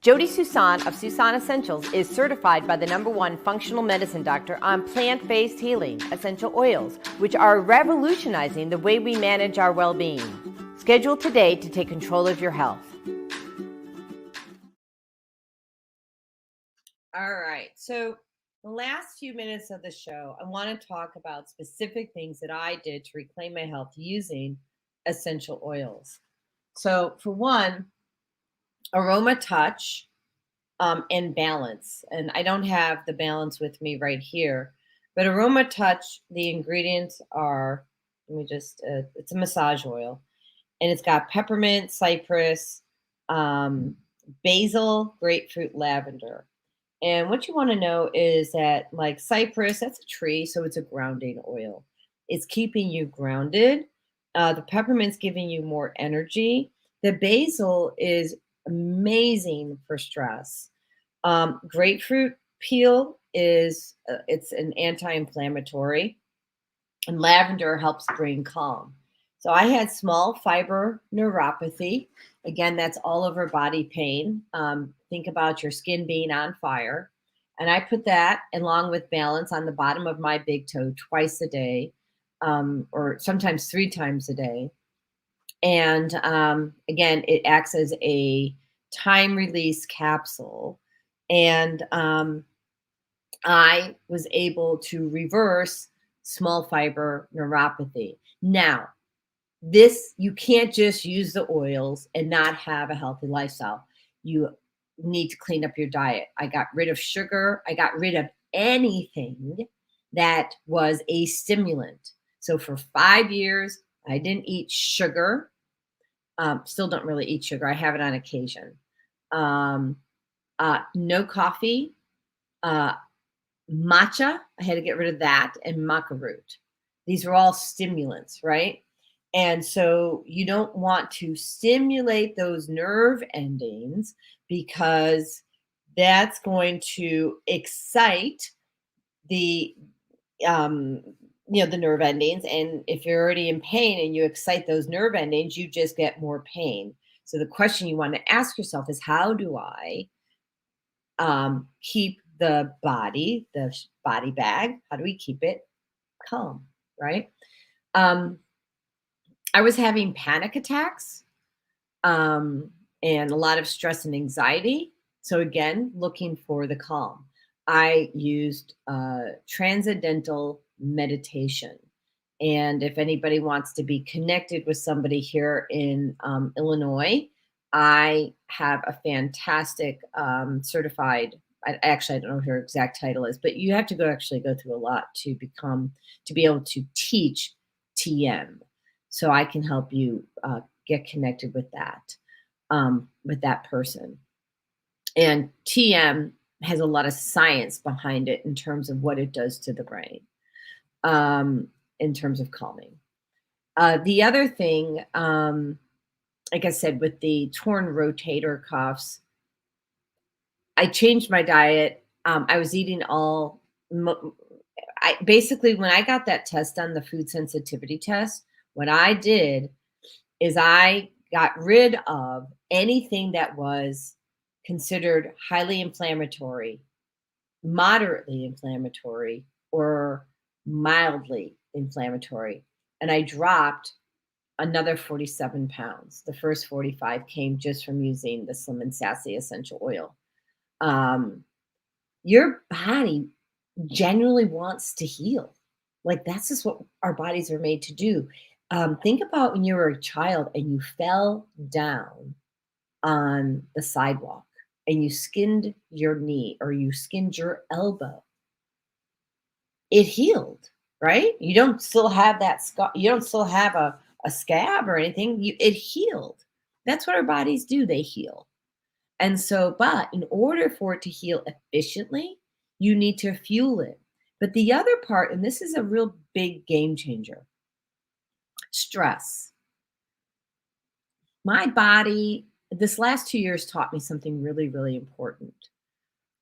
Jody Susan of Susan Essentials is certified by the #1 functional medicine doctor on plant-based healing essential oils, which are revolutionizing the way we manage our well-being. Schedule today to take control of your health. All right. So the last few minutes of the show, I want to talk about specific things that I did to reclaim my health using essential oils. So for one, Aroma Touch and Balance. And I don't have the Balance with me right here, but Aroma Touch, the ingredients are, let me just, it's a massage oil, and it's got peppermint, cypress, basil, grapefruit, lavender. And what you want to know is that, like cypress, that's a tree, so it's a grounding oil. It's keeping you grounded. The peppermint's giving you more energy. The basil is amazing for stress. Grapefruit peel is it's an anti-inflammatory, and lavender helps bring calm. So I had small fiber neuropathy. Again, that's all over body pain. Think about your skin being on fire. And I put that along with Balance on the bottom of my big toe twice a day, or sometimes 3 times a day. And again, it acts as a time release capsule. And I was able to reverse small fiber neuropathy. Now, this, you can't just use the oils and not have a healthy lifestyle. You need to clean up your diet. I got rid of sugar. I got rid of anything that was a stimulant. So for 5 years, I didn't eat sugar. Still don't really eat sugar. I have it on occasion. No coffee. Matcha, I had to get rid of that, and maca root. These are all stimulants, right? And so you don't want to stimulate those nerve endings, because that's going to excite the the nerve endings. And if you're already in pain and you excite those nerve endings, you just get more pain. So the question you want to ask yourself is, how do I keep the body bag, how do we keep it calm, right? I was having panic attacks, and a lot of stress and anxiety. So again, looking for the calm. I used transcendental meditation. And if anybody wants to be connected with somebody here in Illinois, I have a fantastic certified. Actually, I don't know what her exact title is, but you have to go through a lot to be able to teach TM. So I can help you get connected with that person. And TM has a lot of science behind it in terms of what it does to the brain, in terms of calming. The other thing, like I said, with the torn rotator cuffs, I changed my diet. I was eating basically, when I got that test done, the food sensitivity test, what I did is I got rid of anything that was considered highly inflammatory, moderately inflammatory, or mildly inflammatory. And I dropped another 47 pounds. The first 45 came just from using the Slim and Sassy essential oil. Your body genuinely wants to heal. Like, that's just what our bodies are made to do. Think about when you were a child and you fell down on the sidewalk and you skinned your knee or you skinned your elbow. It healed, right? You don't still have that scar. You don't still have a scab or anything. It healed. That's what our bodies do. They heal. And so, but in order for it to heal efficiently, you need to fuel it. But the other part, and this is a real big game changer, stress. My body, this last 2 years taught me something really, really important.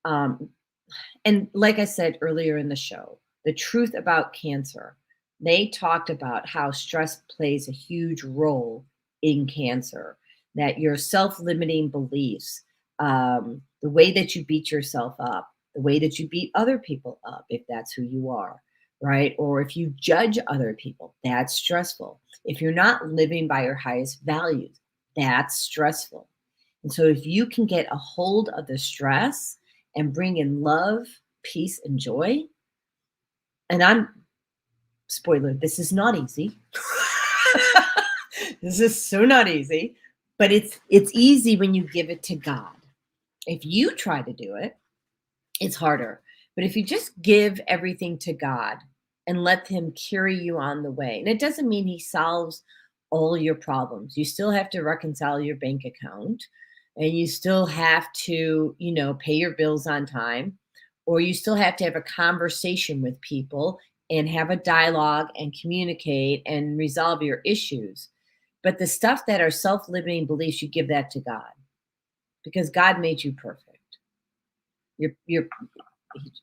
And like I said earlier in the show, the truth about cancer, they talked about how stress plays a huge role in cancer, that your self-limiting beliefs, the way that you beat yourself up, the way that you beat other people up, if that's who you are, right? Or if you judge other people, that's stressful. If you're not living by your highest values, that's stressful. And so if you can get a hold of the stress and bring in love, peace, and joy, and spoiler, this is not easy. This is so not easy, but it's easy when you give it to God. If you try to do it, it's harder. But if you just give everything to God and let him carry you on the way, and it doesn't mean he solves all your problems. You still have to reconcile your bank account, and you still have to, pay your bills on time, or you still have to have a conversation with people and have a dialogue and communicate and resolve your issues. But the stuff that are self-limiting beliefs, you give that to God, because God made you perfect.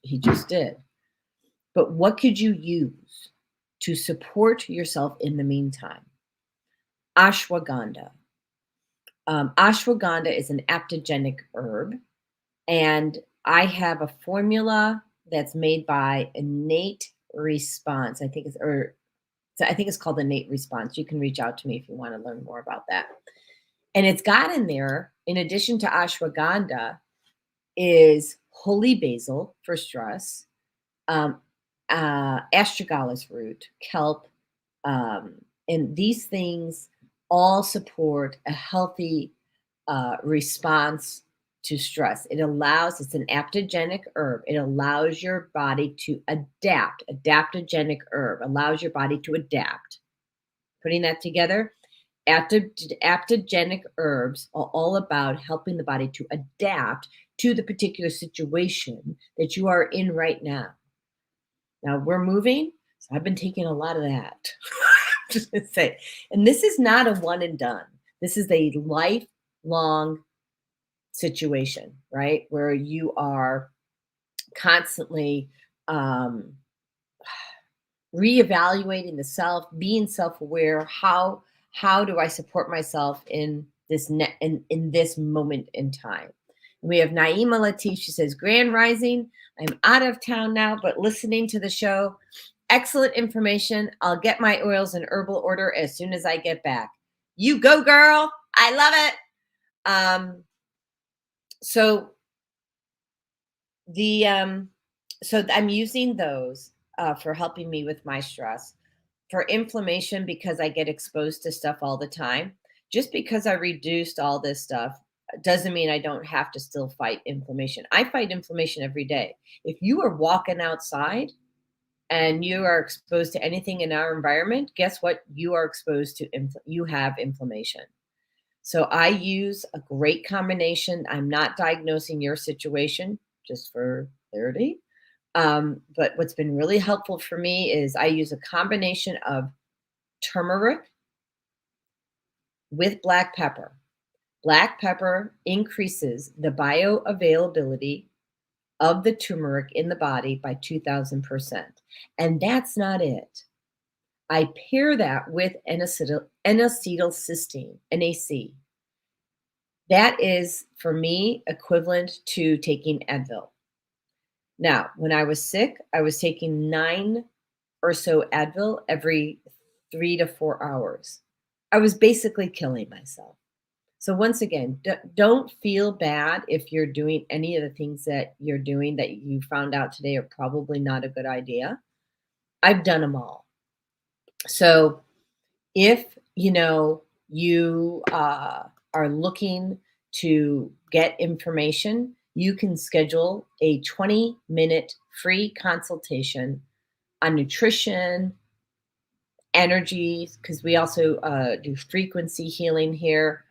He just did. But what could you use to support yourself in the meantime? Ashwagandha. Ashwagandha is an adaptogenic herb, and I have a formula that's made by Innate Response. I think it's called Innate Response. You can reach out to me if you want to learn more about that. And it's got in there, in addition to ashwagandha, is holy basil for stress, astragalus root, kelp, and these things all support a healthy response to stress. It's an adaptogenic herb. It allows your body to adapt. Adaptogenic herb allows your body to adapt. Putting that together, adaptogenic herbs are all about helping the body to adapt to the particular situation that you are in right now. Now we're moving, so I've been taking a lot of that. Just to say, and this is not a one and done. This is a lifelong situation, right? Where you are constantly reevaluating the self, being self-aware. How do I support myself in this in this moment in time? We have Naima Latif. She says, Grand Rising. I'm out of town now, but listening to the show. Excellent information. I'll get my oils in herbal order as soon as I get back. You go, girl. I love it. So I'm using those for helping me with my stress. For inflammation, because I get exposed to stuff all the time. Just because I reduced all this stuff doesn't mean I don't have to still fight inflammation. I fight inflammation every day. If you are walking outside and you are exposed to anything in our environment, guess what? You are exposed to, you have inflammation. So I use a great combination. I'm not diagnosing your situation, just for clarity. But what's been really helpful for me is I use a combination of turmeric with black pepper. Black pepper increases the bioavailability of the turmeric in the body by 2,000%. And that's not it. I pair that with N-acetylcysteine, NAC. That is, for me, equivalent to taking Advil. Now, when I was sick, I was taking 9 or so Advil every 3 to 4 hours. I was basically killing myself. So once again, don't feel bad if you're doing any of the things that you're doing that you found out today are probably not a good idea. I've done them all. So if, you are looking to get information, you can schedule a 20-minute free consultation on nutrition, energy, because we also do frequency healing here.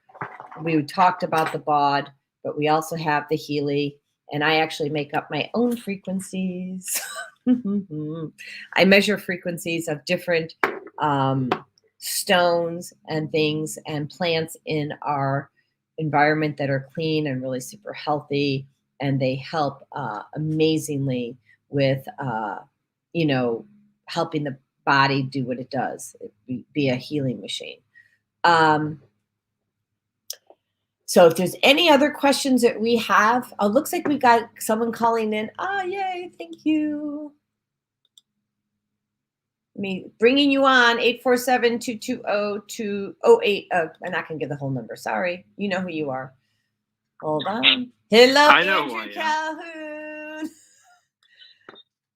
We talked about the BOD, but we also have the Healy, and I actually make up my own frequencies. I measure frequencies of different stones and things and plants in our environment that are clean and really super healthy, and they help amazingly with, helping the body do what it does, be a healing machine. So if there's any other questions that we have, looks like we got someone calling in. Oh, yay, thank you. Me bringing you on, 847-220-208. I'm not going to give the whole number. Sorry. You know who you are. Hold on. Hello, Andrew Calhoun.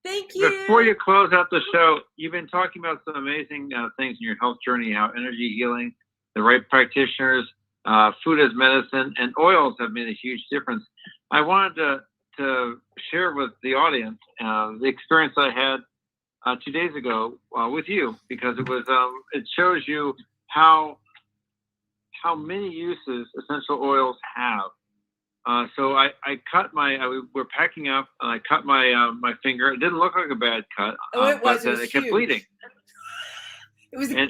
Thank you. Before you close out the show, you've been talking about some amazing things in your health journey, how energy healing, the right practitioners, food as medicine, and oils have made a huge difference. I wanted to share with the audience the experience I had 2 days ago with you, because it shows you how many uses essential oils have. So I cut we're packing up, and I cut my finger. It didn't look like a bad cut, but it kept bleeding. It was a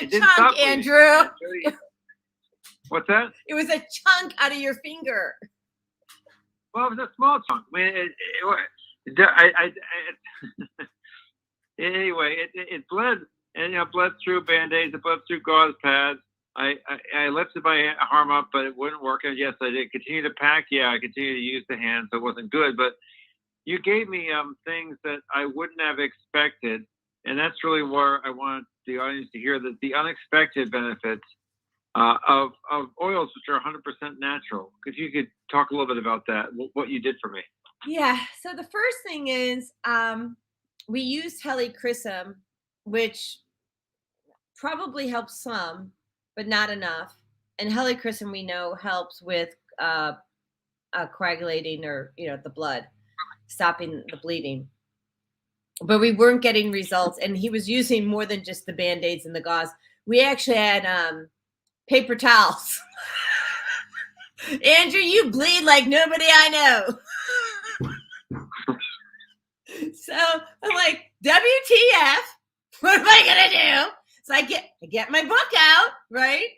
chunk, Andrew. What's that? It was a chunk out of your finger. Well, it was a small chunk. I mean, anyway, it bled, and bled through Band-Aids, it bled through gauze pads. I lifted my arm up, but it wouldn't work. And yes, I did continue to pack. Yeah, I continued to use the hand, so it wasn't good. But you gave me things that I wouldn't have expected, and that's really where I wanted the audience to hear that the unexpected benefits of oils, which are 100% natural. If you could talk a little bit about that, what you did for me. Yeah. So the first thing is we used helichrysum, which probably helps some, but not enough. And helichrysum, we know, helps with coagulating or the blood, stopping the bleeding. But we weren't getting results, and he was using more than just the Band-Aids and the gauze. We actually had paper towels. Andrew, you bleed like nobody I know. So I'm like, WTF? What am I gonna do? So I get my book out, right?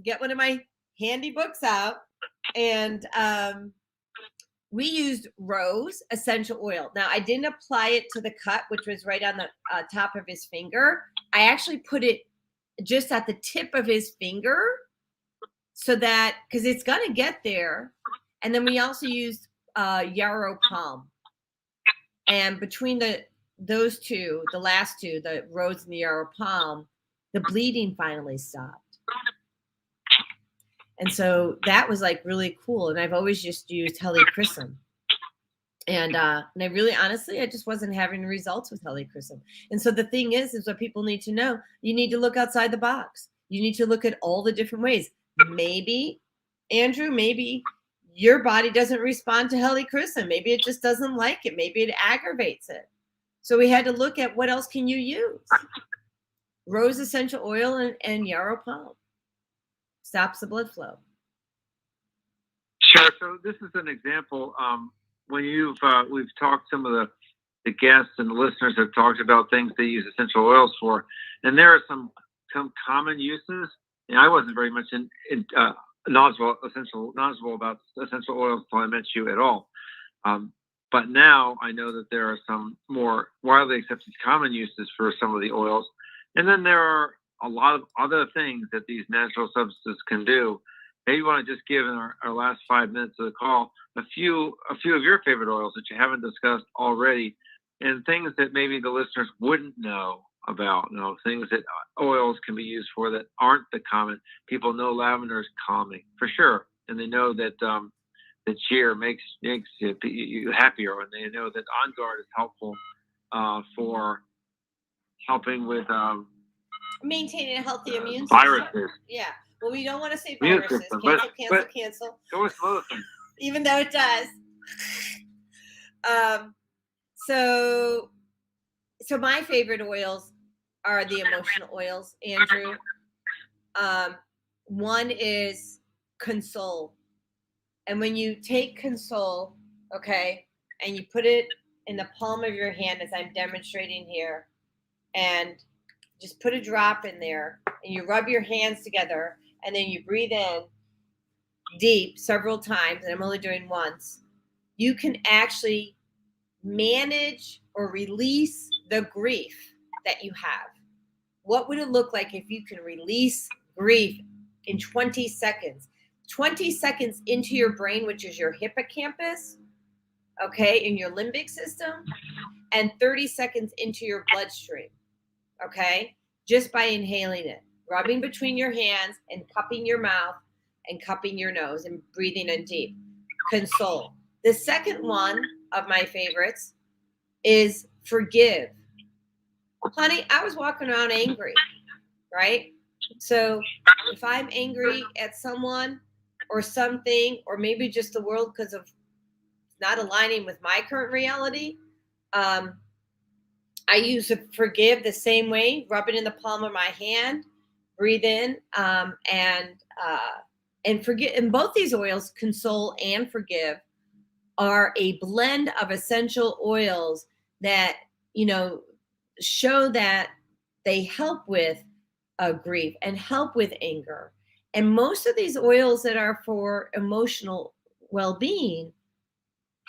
Get one of my handy books out, and we used rose essential oil. Now I didn't apply it to the cut, which was right on the top of his finger. I actually put it just at the tip of his finger, so that, because it's gonna get there, And then we also used yarrow palm. And between those two, the last two, the rose and the yarrow palm, the bleeding finally stopped. And so that was like really cool. And I've always just used helichrysum. And I really, honestly, I just wasn't having results with helichrysum. And so the thing is what people need to know. You need to look outside the box. You need to look at all the different ways. Maybe, Andrew, maybe your body doesn't respond to helichrysum. Maybe it just doesn't like it. Maybe it aggravates it. So we had to look at what else can you use? Rose essential oil and yarrow palm. Stops the blood flow. Sure. So this is an example. When we've talked, some of the guests and the listeners have talked about things they use essential oils for, and there are some common uses. And I wasn't very much knowledgeable about essential oils until I met you at all. But now I know that there are some more widely accepted common uses for some of the oils, and then there are a lot of other things that these natural substances can do. Maybe you want to just give in our last 5 minutes of the call a few of your favorite oils that you haven't discussed already, and things that maybe the listeners wouldn't know about. Things that oils can be used for that aren't the common. People know lavender is calming for sure, and they know that that cheer makes you happier, and they know that On Guard is helpful for helping with maintaining a healthy immune system. Viruses. Yeah. Well, we don't want to say Immune viruses. system, Cancel. So is some other things. Even though it does. So my favorite oils are the emotional oils, Andrew. One is Console. And when you take Console, okay, and you put it in the palm of your hand as I'm demonstrating here, and just put a drop in there, and you rub your hands together, and then you breathe in deep several times, and I'm only doing once, you can actually manage or release the grief that you have. What would it look like if you can release grief in 20 seconds? 20 seconds into your brain, which is your hippocampus, okay, in your limbic system, and 30 seconds into your bloodstream, okay, just by inhaling it, rubbing between your hands and cupping your mouth and cupping your nose and breathing in deep. Console. The second one of my favorites is Forgive. Honey, I was walking around angry, right? So if I'm angry at someone or something, or maybe just the world because of not aligning with my current reality, I use Forgive the same way, rub it in the palm of my hand, breathe in, and forgive. And both these oils, Console and Forgive, are a blend of essential oils that, show that they help with grief and help with anger. And most of these oils that are for emotional well-being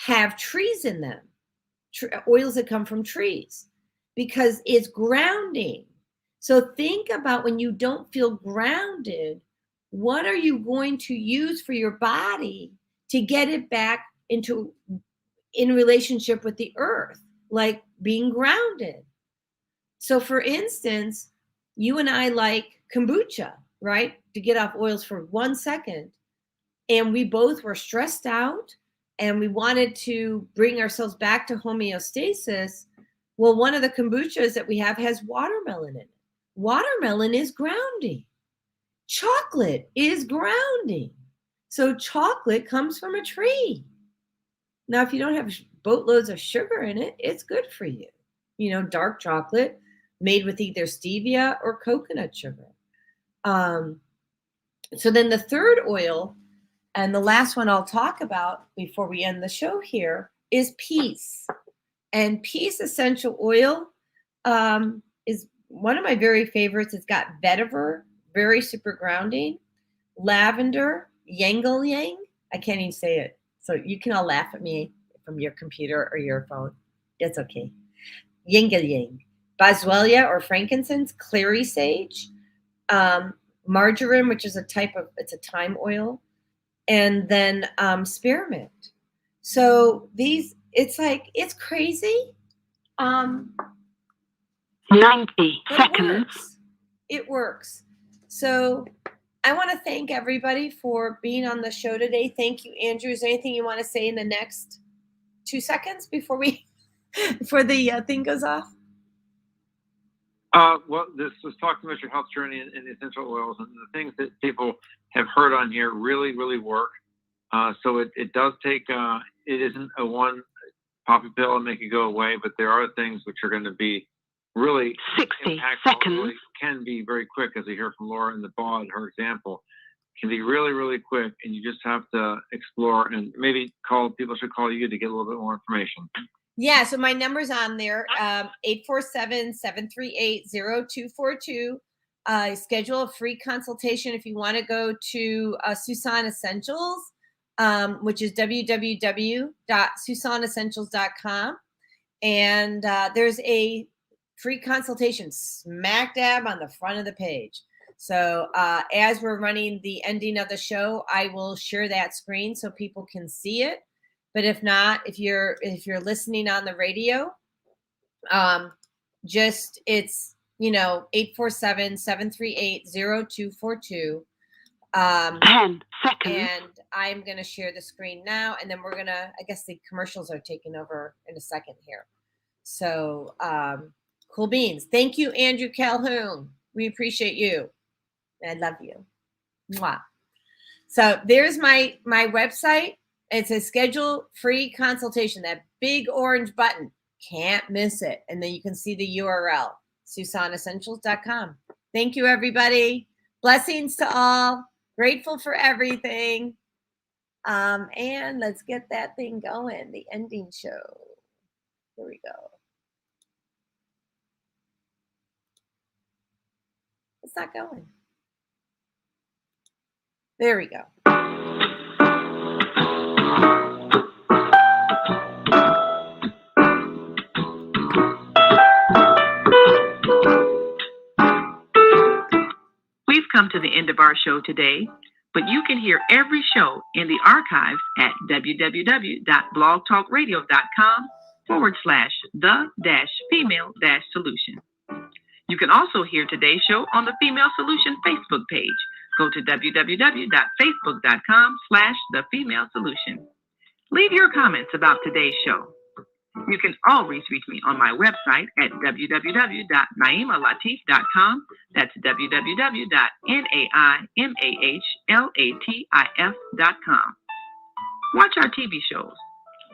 have trees in them, oils that come from trees, because it's grounding. So think about when you don't feel grounded, what are you going to use for your body to get it back in relationship with the earth, like being grounded? So for instance, you and I like kombucha, right? To get off oils for 1 second. And we both were stressed out and we wanted to bring ourselves back to homeostasis. Well, one of the kombuchas that we have has watermelon in it. Watermelon is grounding. Chocolate is grounding. So chocolate comes from a tree. Now, if you don't have boatloads of sugar in it, it's good for you. Dark chocolate made with either stevia or coconut sugar. So then the third oil, and the last one I'll talk about before we end the show here, is Peace. And Peace essential oil is one of my very favorites. It's got vetiver, very super grounding, lavender, ylang ylang. I can't even say it. So you can all laugh at me from your computer or your phone. It's okay. Ylang ylang. Boswellia or frankincense, clary sage, marjoram, which is it's a thyme oil, and then spearmint. So it's crazy. 90 But seconds. it works. So I want to thank everybody for being on the show today. Thank you, Andrew. Is there anything you want to say in the next 2 seconds before the thing goes off? Well, this was talking about your health journey and the essential oils, and the things that people have heard on here really, really work. So it does take, it isn't a one poppy pill and make it go away, but there are things which are going to be really 60 impactful, seconds. really can be very quick, as we hear from Laura in the BOD, her example, can be really, really quick, and you just have to explore and maybe people should call you to get a little bit more information. Yeah, so my number's on there, 847-738-0242. Schedule a free consultation if you want to go to Susan Essentials, which is www.susanessentials.com. And there's a free consultation smack dab on the front of the page. So as we're running the ending of the show, I will share that screen so people can see it. But if not, if you're listening on the radio, it's 847-738-0242. 10 seconds. And I'm going to share the screen now, and then we're going to, I guess the commercials are taking over in a second here. So cool beans. Thank you, Andrew Calhoun. We appreciate you. I love you. Mwah. So there's my website. It says schedule free consultation, that big orange button. Can't miss it. And then you can see the URL, SusanEssentials.com. Thank you, everybody. Blessings to all. Grateful for everything. And let's get that thing going, the ending show. Here we go. It's not going. There we go. We've come to the end of our show today, but you can hear every show in the archives at www.blogtalkradio.com/the-female-solution. You can also hear today's show on the Female Solution Facebook page. Go to www.facebook.com/the-female-solution. Leave your comments about today's show. You can always reach me on my website at www.naimalatif.com. That's www.naimalatif.com. Watch our TV shows,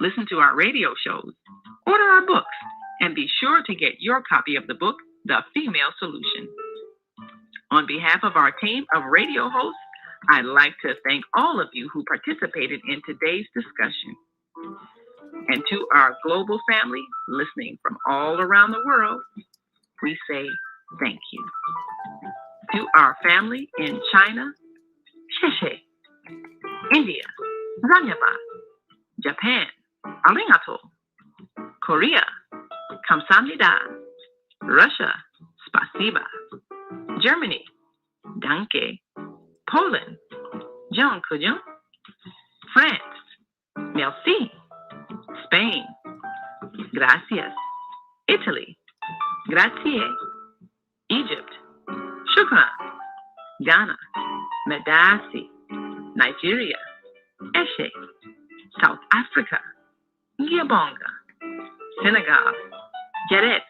listen to our radio shows, order our books, and be sure to get your copy of the book, The Female Solution. On behalf of our team of radio hosts, I'd like to thank all of you who participated in today's discussion. And to our global family listening from all around the world, we say thank you. To our family in China, Sheshe, India, Zanyaba, Japan, Arigato, Korea, Kamsamnida, Russia, Spasiba, Germany, Danke, Poland, Jean Kujon, France, Merci, Spain, Gracias, Italy, Grazie, Egypt, Shukran, Ghana, Medasi, Nigeria, Eshe, South Africa, Gabonga, Senegal, Jerez,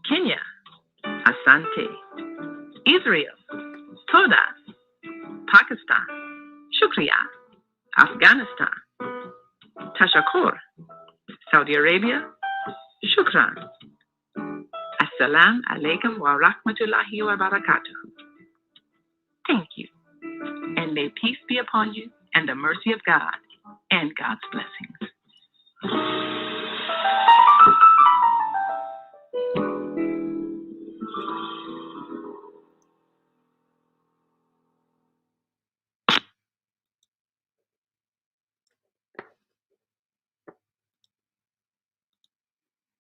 Kenya, Asante, Israel, Toda, Pakistan, Shukriya, Afghanistan, Tashakur, Saudi Arabia, Shukran. Assalamu alaikum wa rahmatullahi wa barakatuhu. Thank you. And may peace be upon you and the mercy of God and God's blessing.